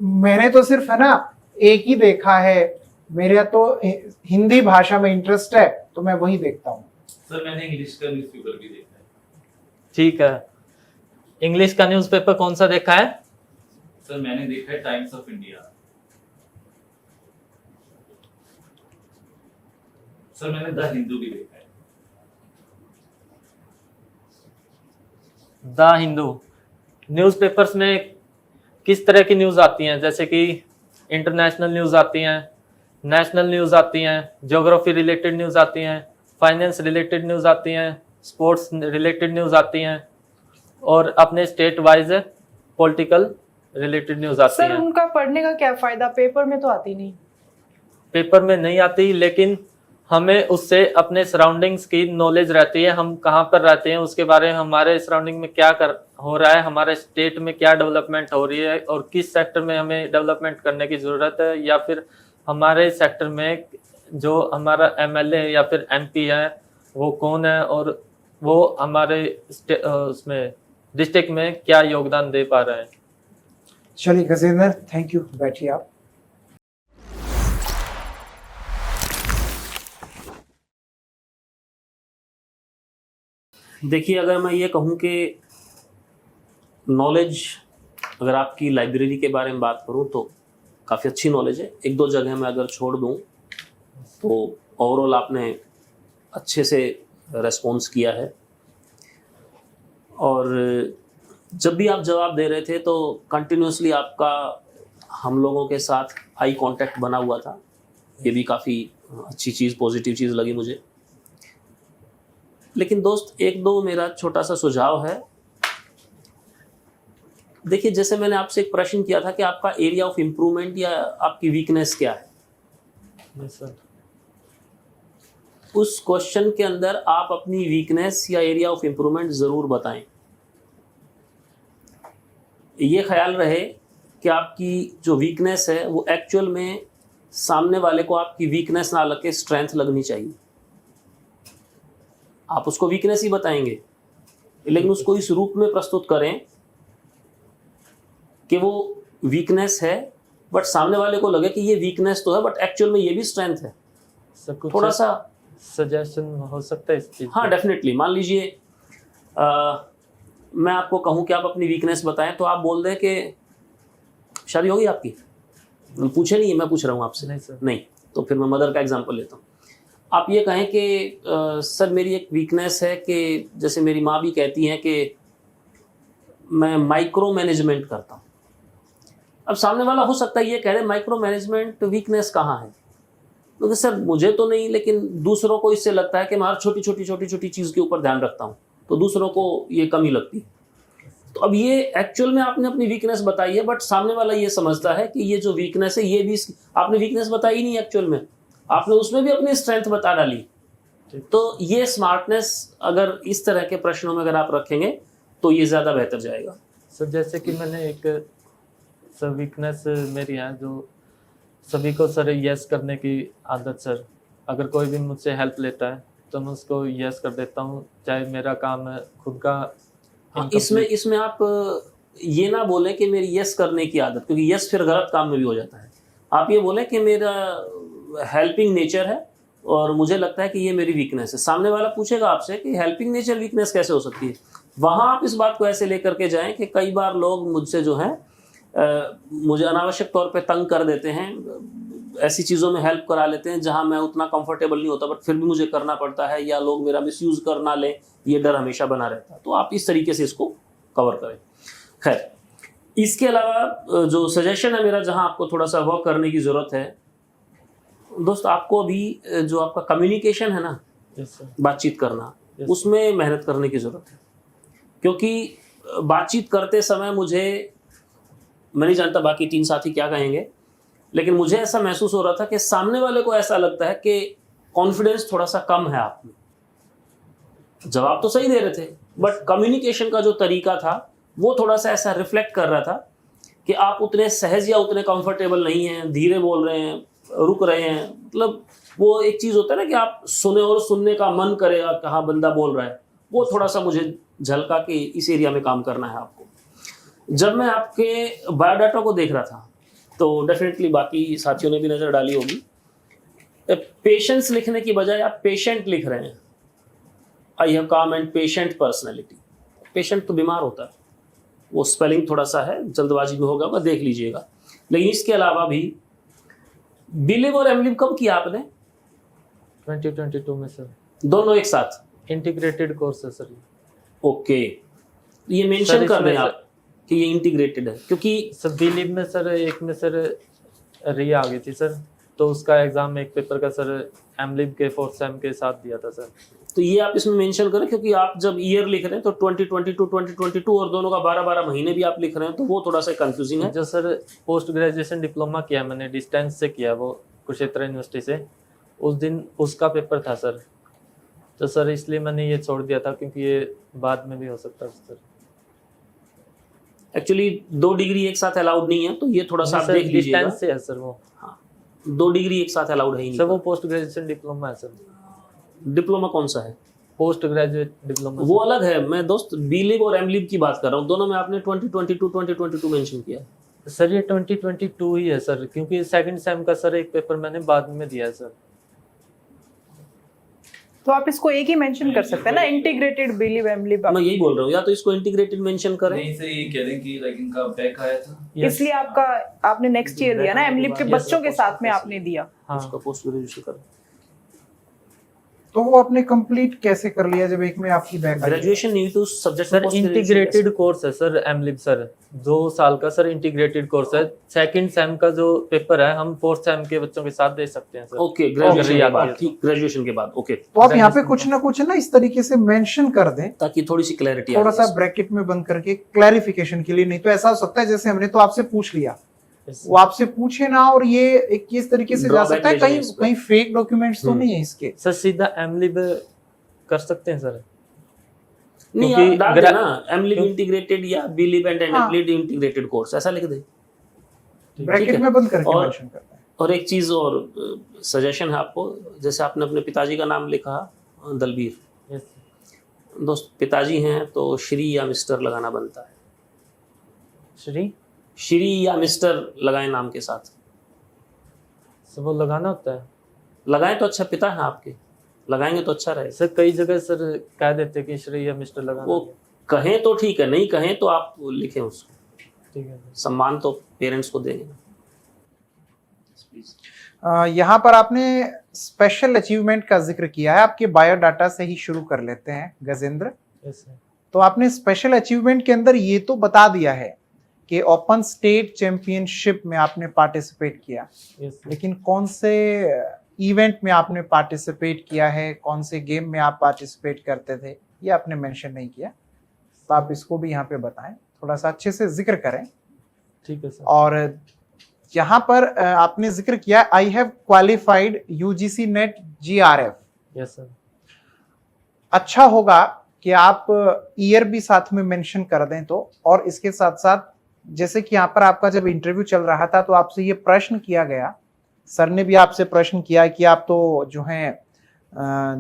मैंने तो सिर्फ है ना एक ही देखा है। मेरा तो हिंदी भाषा में इंटरेस्ट है तो मैं वही देखता हूँ। सर मैंने इंग्लिश का न्यूज़पेपर भी देखा है। ठीक है, इंग्लिश का न्यूज़पेपर कौन सा देखा है? सर मैंने देखा है टाइम्स ऑफ इंडिया। सर मैंने द हिंदू भी देखा है। द हिंदू। न्यूज़पेपर्स में किस तरह की न्यूज़ आती हैं? जैसे कि इंटरनेशनल न्यूज़ आती हैं, नेशनल न्यूज़ आती हैं, ज्योग्राफी रिलेटेड न्यूज़ आती हैं, फाइनेंस रिलेटेड न्यूज़ आती हैं, स्पोर्ट्स रिलेटेड न्यूज़ आती हैं, और अपने state wise political related news आती सर हैं। उनका पढ़ने का क्या फायदा? पेपर में तो आती नहीं। पेपर में नहीं आती, लेकिन हमें उससे अपने सराउंडिंग्स की नॉलेज रहती है, हम कहाँ पर रहते हैं उसके बारे में, हमारे सराउंडिंग में क्या हो रहा है, हमारे स्टेट में क्या डेवलपमेंट हो रही है और किस सेक्टर में हमें डेवलपमेंट करने की ज़रूरत है, या फिर हमारे सेक्टर में जो हमारा एमएलए या फिर एमपी है वो कौन है और वो हमारे उसमें डिस्ट्रिक्ट में क्या योगदान दे पा रहा है। चलिए गजेंद्र, थैंक यू, बैठिए आप। देखिए, अगर मैं ये कहूँ कि नॉलेज, अगर आपकी लाइब्रेरी के बारे में बात करूँ तो काफ़ी अच्छी नॉलेज है। एक दो जगह मैं अगर छोड़ दूँ तो ओवरऑल आपने अच्छे से रेस्पॉन्स किया है। और जब भी आप जवाब दे रहे थे तो कंटिन्यूसली आपका हम लोगों के साथ आई कांटेक्ट बना हुआ था। ये भी काफ़ी अच्छी चीज़, पॉजिटिव चीज़ लगी मुझे। लेकिन दोस्त, एक दो मेरा छोटा सा सुझाव है। देखिए, जैसे मैंने आपसे एक प्रश्न किया था कि आपका एरिया ऑफ इम्प्रूवमेंट या आपकी वीकनेस क्या है, यस सर। उस क्वेश्चन के अंदर आप अपनी वीकनेस या एरिया ऑफ इम्प्रूवमेंट ज़रूर बताएं। ये ख्याल रहे कि आपकी जो वीकनेस है वो एक्चुअल में सामने वाले को आपकी वीकनेस ना लग के स्ट्रेंथ लगनी चाहिए। आप उसको वीकनेस ही बताएंगे, लेकिन उसको इस रूप में प्रस्तुत करें कि वो वीकनेस है, बट सामने वाले को लगे कि ये वीकनेस तो है बट एक्चुअल में ये भी स्ट्रेंथ है। सर कुछ थोड़ा सा सजेशन हो सकता है इस चीज़ हाँ, डेफिनेटली। मान लीजिए मैं आपको कहूँ कि आप अपनी वीकनेस बताएं, तो आप बोल दें कि शादी होगी आपकी? पूछे नहीं है, मैं पूछ रहा हूँ आपसे। नहीं सर। नहीं, तो फिर मैं मदर का एग्जांपल लेता हूँ। आप ये कहें कि सर मेरी एक वीकनेस है कि जैसे मेरी माँ भी कहती हैं कि मैं माइक्रो मैनेजमेंट करता हूँ। अब सामने वाला हो सकता है ये कह रहे माइक्रो मैनेजमेंट वीकनेस कहाँ है, क्योंकि सर मुझे तो नहीं, लेकिन दूसरों को इससे लगता है कि मैं हर छोटी छोटी चीज़ के ऊपर ध्यान रखता हूँ, तो दूसरों को ये कमी लगती है। तो अब ये एक्चुअल में आपने अपनी वीकनेस बताई है, बट सामने वाला ये समझता है कि ये जो वीकनेस है ये भी आपने वीकनेस बताई नहीं, एक्चुअल में आपने उसमें भी अपनी स्ट्रेंथ बता डाली। तो ये स्मार्टनेस अगर इस तरह के प्रश्नों में अगर आप रखेंगे तो ये ज़्यादा बेहतर जाएगा। सर जैसे कि मैंने एक सर वीकनेस मेरी है जो सभी को सर यस करने की आदत। सर अगर कोई भी मुझसे हेल्प लेता है तो मैं उसको यस कर देता हूँ, चाहे मेरा काम है खुद का। इसमें आप ये ना बोलें कि मेरी यस करने की आदत, क्योंकि यस फिर गलत काम में भी हो जाता है। आप ये बोलें कि मेरा हेल्पिंग नेचर है और मुझे लगता है कि ये मेरी वीकनेस है। सामने वाला पूछेगा आपसे कि हेल्पिंग नेचर वीकनेस कैसे हो सकती है, वहाँ आप इस बात को ऐसे लेकर के जाएं कि कई बार लोग मुझसे जो है मुझे अनावश्यक तौर पे तंग कर देते हैं, ऐसी चीज़ों में हेल्प करा लेते हैं जहां मैं उतना कंफर्टेबल नहीं होता, बट फिर भी मुझे करना पड़ता है, या लोग मेरा मिसयूज़ कर ना लें, ये डर हमेशा बना रहता है। तो आप इस तरीके से इसको कवर करें। खैर, इसके अलावा जो सजेशन है मेरा, जहां आपको थोड़ा सा वर्क करने की ज़रूरत है दोस्त, आपको अभी जो आपका कम्युनिकेशन है ना, बातचीत करना, उसमें मेहनत करने की ज़रूरत है। क्योंकि बातचीत करते समय मैं नहीं जानता बाकी 3 साथी क्या कहेंगे, लेकिन मुझे ऐसा महसूस हो रहा था कि सामने वाले को ऐसा लगता है कि कॉन्फिडेंस थोड़ा सा कम है आप में। जवाब तो सही दे रहे थे, बट कम्युनिकेशन का जो तरीका था वो थोड़ा सा ऐसा रिफ्लेक्ट कर रहा था कि आप उतने सहज या उतने कंफर्टेबल नहीं हैं, धीरे बोल रहे हैं, रुक रहे हैं। मतलब वो एक चीज़ होता है ना कि आप सुने और सुनने का मन करेगा कहाँ बंदा बोल रहा है, वो थोड़ा सा मुझे झलका कि इस एरिया में काम करना है आपको। जब मैं आपके बायोडाटा को देख रहा था तो डेफिनेटली बाकी साथियों ने भी नज़र डाली होगी, पेशेंस लिखने की बजाय आप पेशेंट लिख रहे हैं। आई हैव काम एंड पेशेंट पर्सनैलिटी। पेशेंट तो बीमार होता है, वो स्पेलिंग थोड़ा सा है, जल्दबाजी में होगा, देख लीजिएगा। लेकिन इसके अलावा भी बिलीव और एमलीव कब किया आपने? 2022 में सर। दोनों एक साथ? इंटीग्रेटेड कोर्स है सर। ओके, ये मेंशन कर दें आप कि ये इंटीग्रेटेड है, क्योंकि सर बिलीव में सर एक में सर री आ गई थी सर, तो उसका एग्जाम एक पेपर का सर एमलीव के 4th सेम के साथ दिया था सर। तो ये आप इसमें मेंशन करें, क्योंकि आप जब ईयर लिख रहे हैं तो 2022 और दोनों का 12-12 महीने भी आप लिख रहे हैं, तो वो थोड़ा सा कंफ्यूजिंग है। जो सर पोस्ट ग्रेजुएशन डिप्लोमा किया मैंने, डिस्टेंस से किया, वो कुरुक्षेत्र यूनिवर्सिटी से, उस दिन उसका पेपर था सर, तो सर इसलिए मैंने ये छोड़ दिया था, क्योंकि ये बाद में भी हो सकता है सर। एक्चुअली 2 डिग्री एक साथ अलाउड नहीं है, तो ये थोड़ा सा आप देख लीजिएगा। डिस्टेंस से है सर वो। हाँ, 2 डिग्री एक साथ अलाउड है ही नहीं सर, वो पोस्ट ग्रेजुएशन डिप्लोमा है सर। डिप्लोमा कौन सा है? पोस्ट ग्रेजुएट डिप्लोमा वो अलग है। मैं दोस्त बीलिव और एमलिव की बात कर रहा हूँ, दोनों में आपने 2022 मेंशन किया है। सर ये 2022 ही है सर, क्योंकि सेकंड सेम का सर एक पेपर मैंने बाद में दिया है सर। तो आप इसको एक ही मेंशन कर सकते हैं ना, इंटीग्रेटेड बिलीव एमलीव। मैं यही बोल रहा हूँ, या तो इसको इंटीग्रेटेड मेंशन करें। नहीं से ये कह रहे हैं कि लाइक इनका बैक आया था, इसलिए आपने नेक्स्ट ईयर दिया ना, एमलीव के बच्चों के साथ में आपने दिया। हाँ। उसका पोस्ट ग्रेजुएशन करें। तो वो आपने कंप्लीट कैसे कर लिया जब एक में आपकी बैक आई? ग्रेजुएशन नहीं तो सब्जेक्ट सर इंटीग्रेटेड कोर्स है सर, एमलिब सर 2 साल का सर इंटीग्रेटेड कोर्स है। सेकंड सेम का जो पेपर है हम 4th सेम के बच्चों के साथ दे सकते हैं सर। ओके, ग्रेजुएशन के आती बाद, है। ठीक, ग्रेजुएशन के बाद, ओके, तो आप यहाँ पे कुछ ना कुछ ना इस तरीके से मेंशन कर दें, ताकि थोड़ी सी क्लैरिटी थोड़ा सा ब्रैकेट में बंद करके क्लैरिफिकेशन के लिए। नहीं तो ऐसा हो सकता है जैसे हमने तो आपसे पूछ लिया, वो आपसे पूछे ना और ये एक इस तरीके से जा Drawback सकता है, ले जाएं कहीं इस पे। कहीं फेक डॉक्यूमेंट्स तो नहीं है इसके। सर सीधा एमलिब कर सकते हैं सर? नहीं, क्योंकि आप डाल ग्रा- देना एमलिब इंटीग्रेटेड या बिलीव एंड हाँ। एमलिब इंटीग्रेटेड कोर्स, ऐसा लिख दे। ब्रैकेट है। में बंद करके और- मेंशन करता है। और एक चीज और सजेशन है आपको, जैसे आपने अपने पिताजी का नाम लिखा दलबीर, यस दोस्त पिताजी हैं तो श्री या मिस्टर लगाना बनता है। श्री श्री या मिस्टर लगाएं नाम के साथ, सर वो लगाना होता है लगाएं तो अच्छा, पिता है आपके, लगाएंगे तो अच्छा रहेगा। सर। कई जगह सर कह देते कि श्री या मिस्टर लगाना वो है। कहें तो ठीक है, नहीं कहें तो आप लिखें उसको, ठीक है सर। सम्मान तो पेरेंट्स को देंगे ना। यहाँ पर आपने स्पेशल अचीवमेंट का जिक्र किया है, आपके बायोडाटा से ही शुरू कर लेते हैं गजेंद्र। Yes sir. तो आपने स्पेशल अचीवमेंट के अंदर ये तो बता दिया है कि ओपन स्टेट चैंपियनशिप में आपने पार्टिसिपेट किया, यस सर। लेकिन कौन से इवेंट में आपने पार्टिसिपेट किया है, कौन से गेम में आप पार्टिसिपेट करते थे, ये आपने मेंशन नहीं किया। तो आप इसको भी यहाँ पे बताएं, थोड़ा सा अच्छे से जिक्र करें। ठीक है सर। और यहाँ पर आपने जिक्र किया I have qualified UGC net GRF। Yes sir. अच्छा होगा कि आप ईयर भी साथ में मेंशन कर दें तो, और इसके साथ साथ जैसे कि यहाँ पर आपका जब इंटरव्यू चल रहा था तो आपसे ये प्रश्न किया गया, सर ने भी आपसे प्रश्न किया कि आप तो जो हैं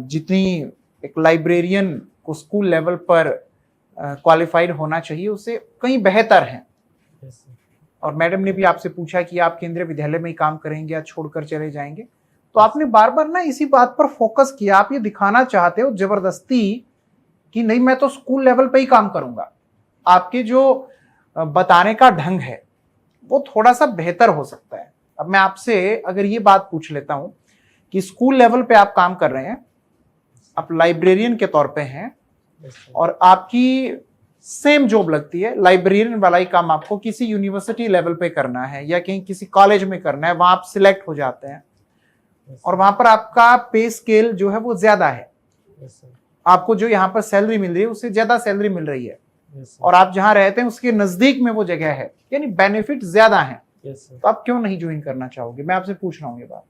जितनी एक लाइब्रेरियन को स्कूल लेवल पर क्वालिफाइड होना चाहिए उससे कहीं बेहतर हैं। Yes sir. और मैडम ने भी आपसे पूछा कि आप केंद्रीय विद्यालय में ही काम करेंगे या छोड़कर चले जाएंगे। तो आपने बार बार ना इसी बात पर फोकस किया, आप ये दिखाना चाहते हो जबरदस्ती कि नहीं मैं तो स्कूल लेवल पे ही काम करूंगा। आपके जो बताने का ढंग है वो थोड़ा सा बेहतर हो सकता है। अब मैं आपसे अगर ये बात पूछ लेता हूं कि स्कूल लेवल पे आप काम कर रहे हैं, आप लाइब्रेरियन के तौर पे हैं यस सर। और आपकी सेम जॉब लगती है, लाइब्रेरियन वाला ही काम आपको किसी यूनिवर्सिटी लेवल पे करना है या कहीं किसी कॉलेज में करना है, वहां आप सिलेक्ट हो जाते हैं यस और वहां पर आपका पे स्केल जो है वो ज्यादा है, सर। Yes sir. आपको जो यहाँ पर सैलरी मिल रही है उससे ज्यादा सैलरी मिल रही है, यस सर। और आप जहां रहते हैं उसके नजदीक में वो जगह है, यानी बेनिफिट ज्यादा है। Yes sir. तो आप क्यों नहीं ज्वाइन करना चाहोगे? मैं आपसे पूछ रहा हूँ ये बात।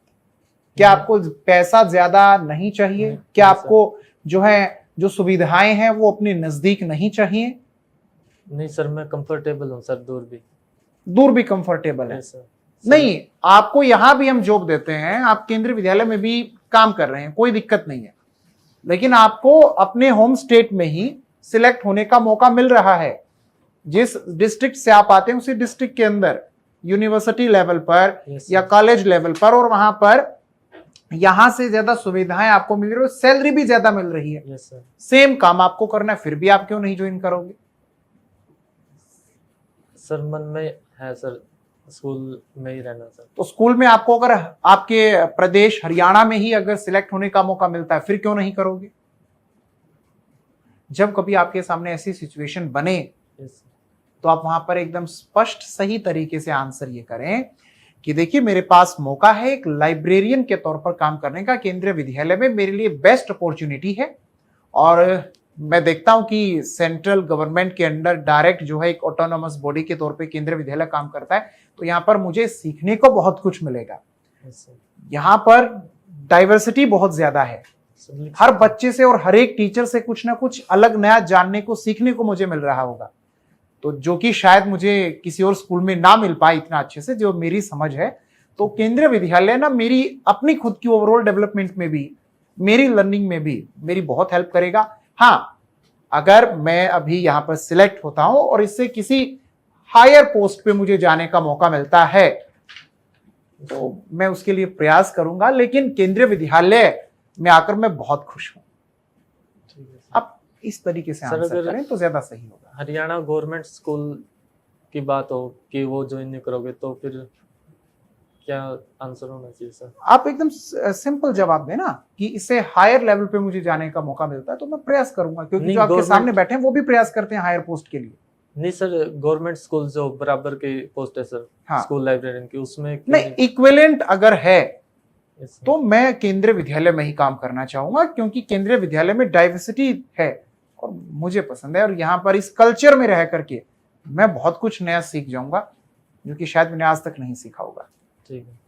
क्या आपको पैसा ज्यादा नहीं चाहिए? नहीं, क्या नहीं सर। आपको जो है जो सुविधाएं हैं वो अपने नजदीक नहीं चाहिए? नहीं सर, मैं कंफर्टेबल हूँ सर, दूर भी कंफर्टेबल है? Yes sir. नहीं, आपको यहाँ भी हम जॉब देते हैं, आप केंद्रीय विद्यालय में भी काम कर रहे हैं, कोई दिक्कत नहीं है, लेकिन आपको अपने होम स्टेट में ही सिलेक्ट होने का मौका मिल रहा है। जिस डिस्ट्रिक्ट से आप आते हैं उसी डिस्ट्रिक्ट के अंदर यूनिवर्सिटी लेवल पर Yes, या कॉलेज लेवल पर, और वहां पर यहां से ज्यादा सुविधाएं आपको मिल रही है, सैलरी भी ज्यादा मिल रही है, यस सर। सेम काम आपको करना है, फिर भी आप क्यों नहीं ज्वाइन करोगे? सर मन में है सर स्कूल में ही रहना सर। तो स्कूल में आपको अगर आपके प्रदेश हरियाणा में ही अगर सिलेक्ट होने का मौका मिलता है, फिर क्यों नहीं करोगे? जब कभी आपके सामने ऐसी सिचुएशन बने यस सर। तो आप वहां पर एकदम स्पष्ट सही तरीके से आंसर ये करें कि देखिए मेरे पास मौका है एक लाइब्रेरियन के तौर पर काम करने का केंद्रीय विद्यालय में, मेरे लिए बेस्ट अपॉर्चुनिटी है, और मैं देखता हूं कि सेंट्रल गवर्नमेंट के अंडर डायरेक्ट जो है एक ऑटोनोमस बॉडी के तौर पे केंद्रीय विद्यालय काम करता है, तो यहाँ पर मुझे सीखने को बहुत कुछ मिलेगा। Yes sir. यहाँ पर डाइवर्सिटी बहुत ज्यादा है, सर हर बच्चे से और हर एक टीचर से कुछ ना कुछ अलग नया जानने को सीखने को मुझे मिल रहा होगा, तो जो कि शायद मुझे किसी और स्कूल में ना मिल पाए इतना अच्छे से, जो मेरी समझ है। तो केंद्रीय विद्यालय ना मेरी अपनी खुद की ओवरऑल डेवलपमेंट में भी, मेरी लर्निंग में भी मेरी बहुत हेल्प करेगा। हाँ, अगर मैं अभी यहाँ पर सिलेक्ट होता हूं और इससे किसी हायर पोस्ट पे मुझे जाने का मौका मिलता है तो मैं उसके लिए प्रयास करूंगा, लेकिन केंद्रीय विद्यालय में आकर मैं बहुत खुश हूं। ठीक है सर। आप इस तरीके से सर, आंसर अगर- करें तो ज्यादा सही होगा। हरियाणा गवर्नमेंट स्कूल की बात हो कि वो ज्वाइन नहीं करोगे तो फिर क्या आंसर होना चाहिए सर? आप एकदम सिंपल जवाब दें ना कि इससे हायर लेवल पे मुझे जाने का मौका मिलता है तो मैं प्रयास करूंगा, क्योंकि नहीं, जो आपके government- सामने बैठे हैं वो भी प्रयास करते हैं हायर पोस्ट के लिए। नहीं सर, गवर्नमेंट स्कूल जो बराबर की पोस्ट है सर, हाँ। स्कूल लाइब्रेरियन की, उसमें नहीं, इक्विवेलेंट अगर है Yes, sir. तो मैं केंद्रीय विद्यालय में ही काम करना चाहूंगा, क्योंकि केंद्रीय विद्यालय में डाइवर्सिटी है और मुझे पसंद है, और यहाँ पर इस कल्चर में रह करके मैं बहुत कुछ नया सीख जाऊंगा जो कि शायद मैंने आज तक नहीं सीखा होगा। ठीक है।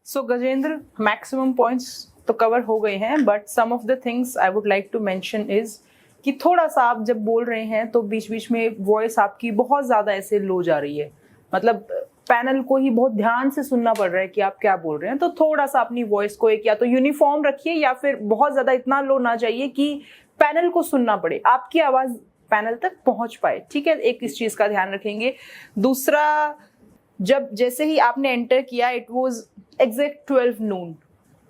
सो गजेंद्र, मैक्सिमम पॉइंट्स तो कवर हो गए हैं, but some of the things I would like to mention is कि थोड़ा सा आप जब बोल रहे हैं तो बीच बीच में वॉइस आपकी बहुत ज़्यादा ऐसे लो जा रही है, मतलब पैनल को ही बहुत ध्यान से सुनना पड़ रहा है कि आप क्या बोल रहे हैं। तो थोड़ा सा अपनी वॉइस को एक या तो यूनिफॉर्म रखिए या फिर बहुत ज़्यादा इतना लो ना जाइए कि पैनल को सुनना पड़े, आपकी आवाज़ पैनल तक पहुंच पाए। ठीक है, एक इस चीज़ का ध्यान रखेंगे। दूसरा, जब जैसे ही आपने एंटर किया इट वॉज एग्जैक्ट 12 नून,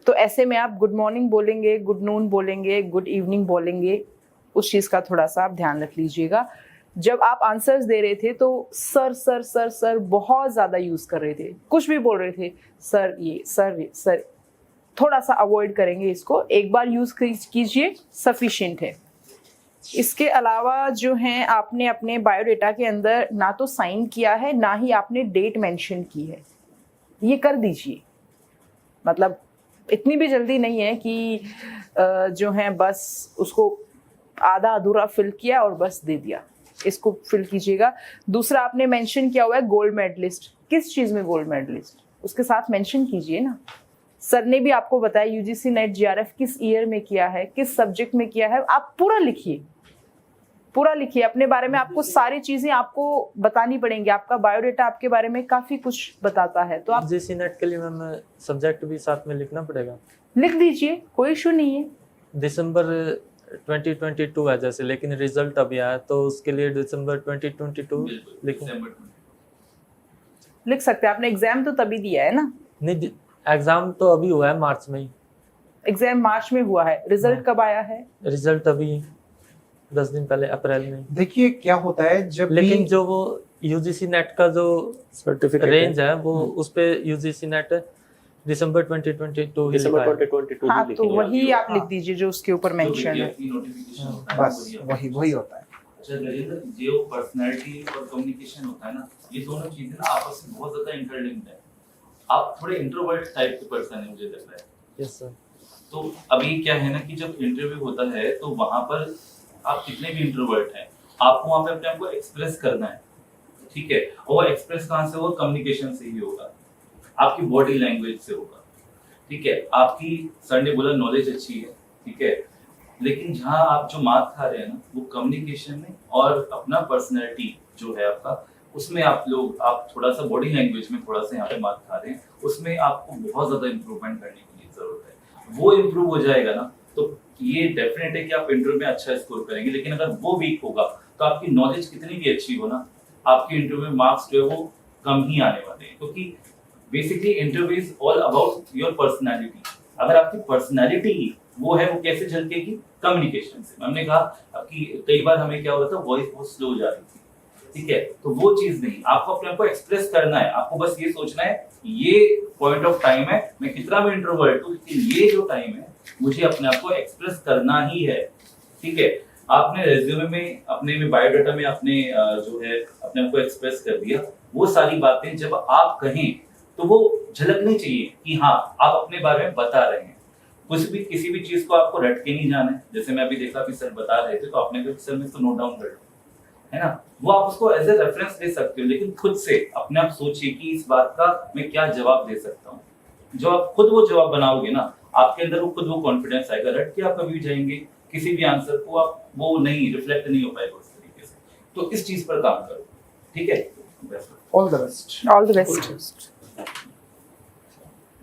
तो ऐसे में आप गुड मॉर्निंग बोलेंगे, गुड नून बोलेंगे, गुड इवनिंग बोलेंगे, उस चीज़ का थोड़ा सा आप ध्यान रख लीजिएगा। जब आप आंसर्स दे रहे थे तो सर सर सर सर बहुत ज़्यादा यूज़ कर रहे थे, कुछ भी बोल रहे थे सर ये सर ये सर, थोड़ा सा अवॉइड करेंगे इसको, एक बार यूज़ कीजिए, सफिशिएंट है। इसके अलावा जो हैं, आपने अपने बायोडेटा के अंदर ना तो साइन किया है ना ही आपने डेट मेंशन की है, ये कर दीजिए। मतलब इतनी भी जल्दी नहीं है कि जो है बस उसको आधा अधूरा फिल किया और बस दे दिया, इसको फिल कीजिएगा। दूसरा, आपने मेंशन किया हुआ है गोल्ड मेडलिस्ट, किस चीज़ में गोल्ड मेडलिस्ट, उसके साथ मेंशन कीजिए ना। सर ने भी आपको बताया यूजीसी नेट जीआरएफ किस ईयर में किया है, किस सब्जेक्ट में किया है, आप पूरा लिखिए, पूरा लिखिए अपने बारे में। आपको सारी चीज़ें आपको बतानी पड़ेंगी, आपका बायोडेटा आपके बारे में काफ़ी कुछ बताता है। तो आप यूजीसी नेट के लिए मैम सब्जेक्ट भी साथ में लिखना पड़ेगा? लिख दीजिए, कोई इशू नहीं है। दिसंबर 2022 है जैसे, लेकिन रिजल्ट अभी आया तो उसके लिए दिसंबर 2022 लिखूं? लिख सकते हैं, आपने एग्जाम तो तभी दिया है ना? नहीं, एग्जाम तो अभी हुआ है मार्च में ही। एग्जाम मार्च में हुआ है, रिजल्ट हाँ। कब आया है? रिजल्ट अभी 10 दिन पहले, अप्रैल में। देखिए क्या होता है, जब लेकिन भी जो वो यूजीसी नेट का जो सर्टिफिकेट रेंज है वो उस पे यूजीसी नेट दिसंबर 2022 ही दिसंबर लिखा है। 2022 हाँ, ही तो लिखेंगे। वही आप लिख दीजिए जो उसके ऊपर मेंशन है। बस वही होता है। अच्छा गजेंद्र, जो पर्सनैलिटी और कम्युनिकेशन होता है ना, ये दोनों चीजें ना आपस में बहुत ज्यादा इंटरलिंक्ड है। आप थोड़े इंट्रोवर्ट टाइप के पर्सन है मुझे लग रहा है। Yes sir. तो अभी क्या है ना कि जब इंटरव्यू होता है तो वहां पर आप कितने भी इंट्रोवर्ट हैं, आपको वहां पे अपने आप को एक्सप्रेस करना है, ठीक है। और एक्सप्रेस कहाँ से होगा? कम्युनिकेशन से ही होगा, आपकी बॉडी लैंग्वेज से होगा, ठीक है। आपकी, सर ने बोला नॉलेज अच्छी है, ठीक है, लेकिन जहाँ आप जो मार खा रहे हैं ना वो कम्युनिकेशन में और अपना पर्सनैलिटी जो है आपका, उसमें आप थोड़ा सा बॉडी लैंग्वेज में थोड़ा सा यहाँ पे मार खा रहे हैं, उसमें आपको बहुत ज्यादा इम्प्रूवमेंट करने की जरूरत है। वो इम्प्रूव हो जाएगा ना तो ये डेफिनेट है कि आप इंटरव्यू में अच्छा स्कोर करेंगे। लेकिन अगर वो वीक होगा तो आपकी नॉलेज कितनी भी अच्छी हो ना, आपके इंटरव्यू में मार्क्स जो है वो कम ही आने वाले हैं, क्योंकि basically interview is all about your personality. अगर आपकी पर्सनैलिटी ही वो है, वो कैसे झलकेगी? कम्युनिकेशन से। हमने कहा आपकी कई बार हमें क्या होता था, वॉइस बहुत स्लो जा रही थी, ठीक है, तो वो चीज नहीं, आपको अपने आप को एक्सप्रेस करना है। आपको बस ये सोचना है ये पॉइंट ऑफ टाइम है, मैं कितना भी इंट्रोवर्ट हूँ लेकिन ये जो टाइम है मुझे अपने आप को एक्सप्रेस करना ही है, ठीक है। आपने रेज्यूमे में, अपने में बायोडाटा में आपने जो है अपने आप को एक्सप्रेस कर दिया, वो सारी बातें जब आप कहें तो वो झलकनी चाहिए कि हाँ आप अपने बारे में बता रहे हैं। कुछ भी, किसी भी चीज को आपको रट के नहीं जाना है। जैसे मैं अभी देखा कि सर बता रहे थे तो आपने कहा सर मैं इसको नोट डाउन कर लूं, है ना, वो आप उसको एज ए रेफरेंस ले सकते हो। लेकिन खुद से अपने आप सोचिए कि इस बात का मैं क्या जवाब दे सकता हूँ। जो आप खुद वो जवाब बनाओगे ना, आपके अंदर वो खुद वो कॉन्फिडेंस आएगा। रट के आप कभी जाएंगे किसी भी आंसर को, आप वो नहीं रिफ्लेक्ट नहीं हो पाएगा उस तरीके से। तो इस चीज पर काम करो, ठीक है। All the best. All the best.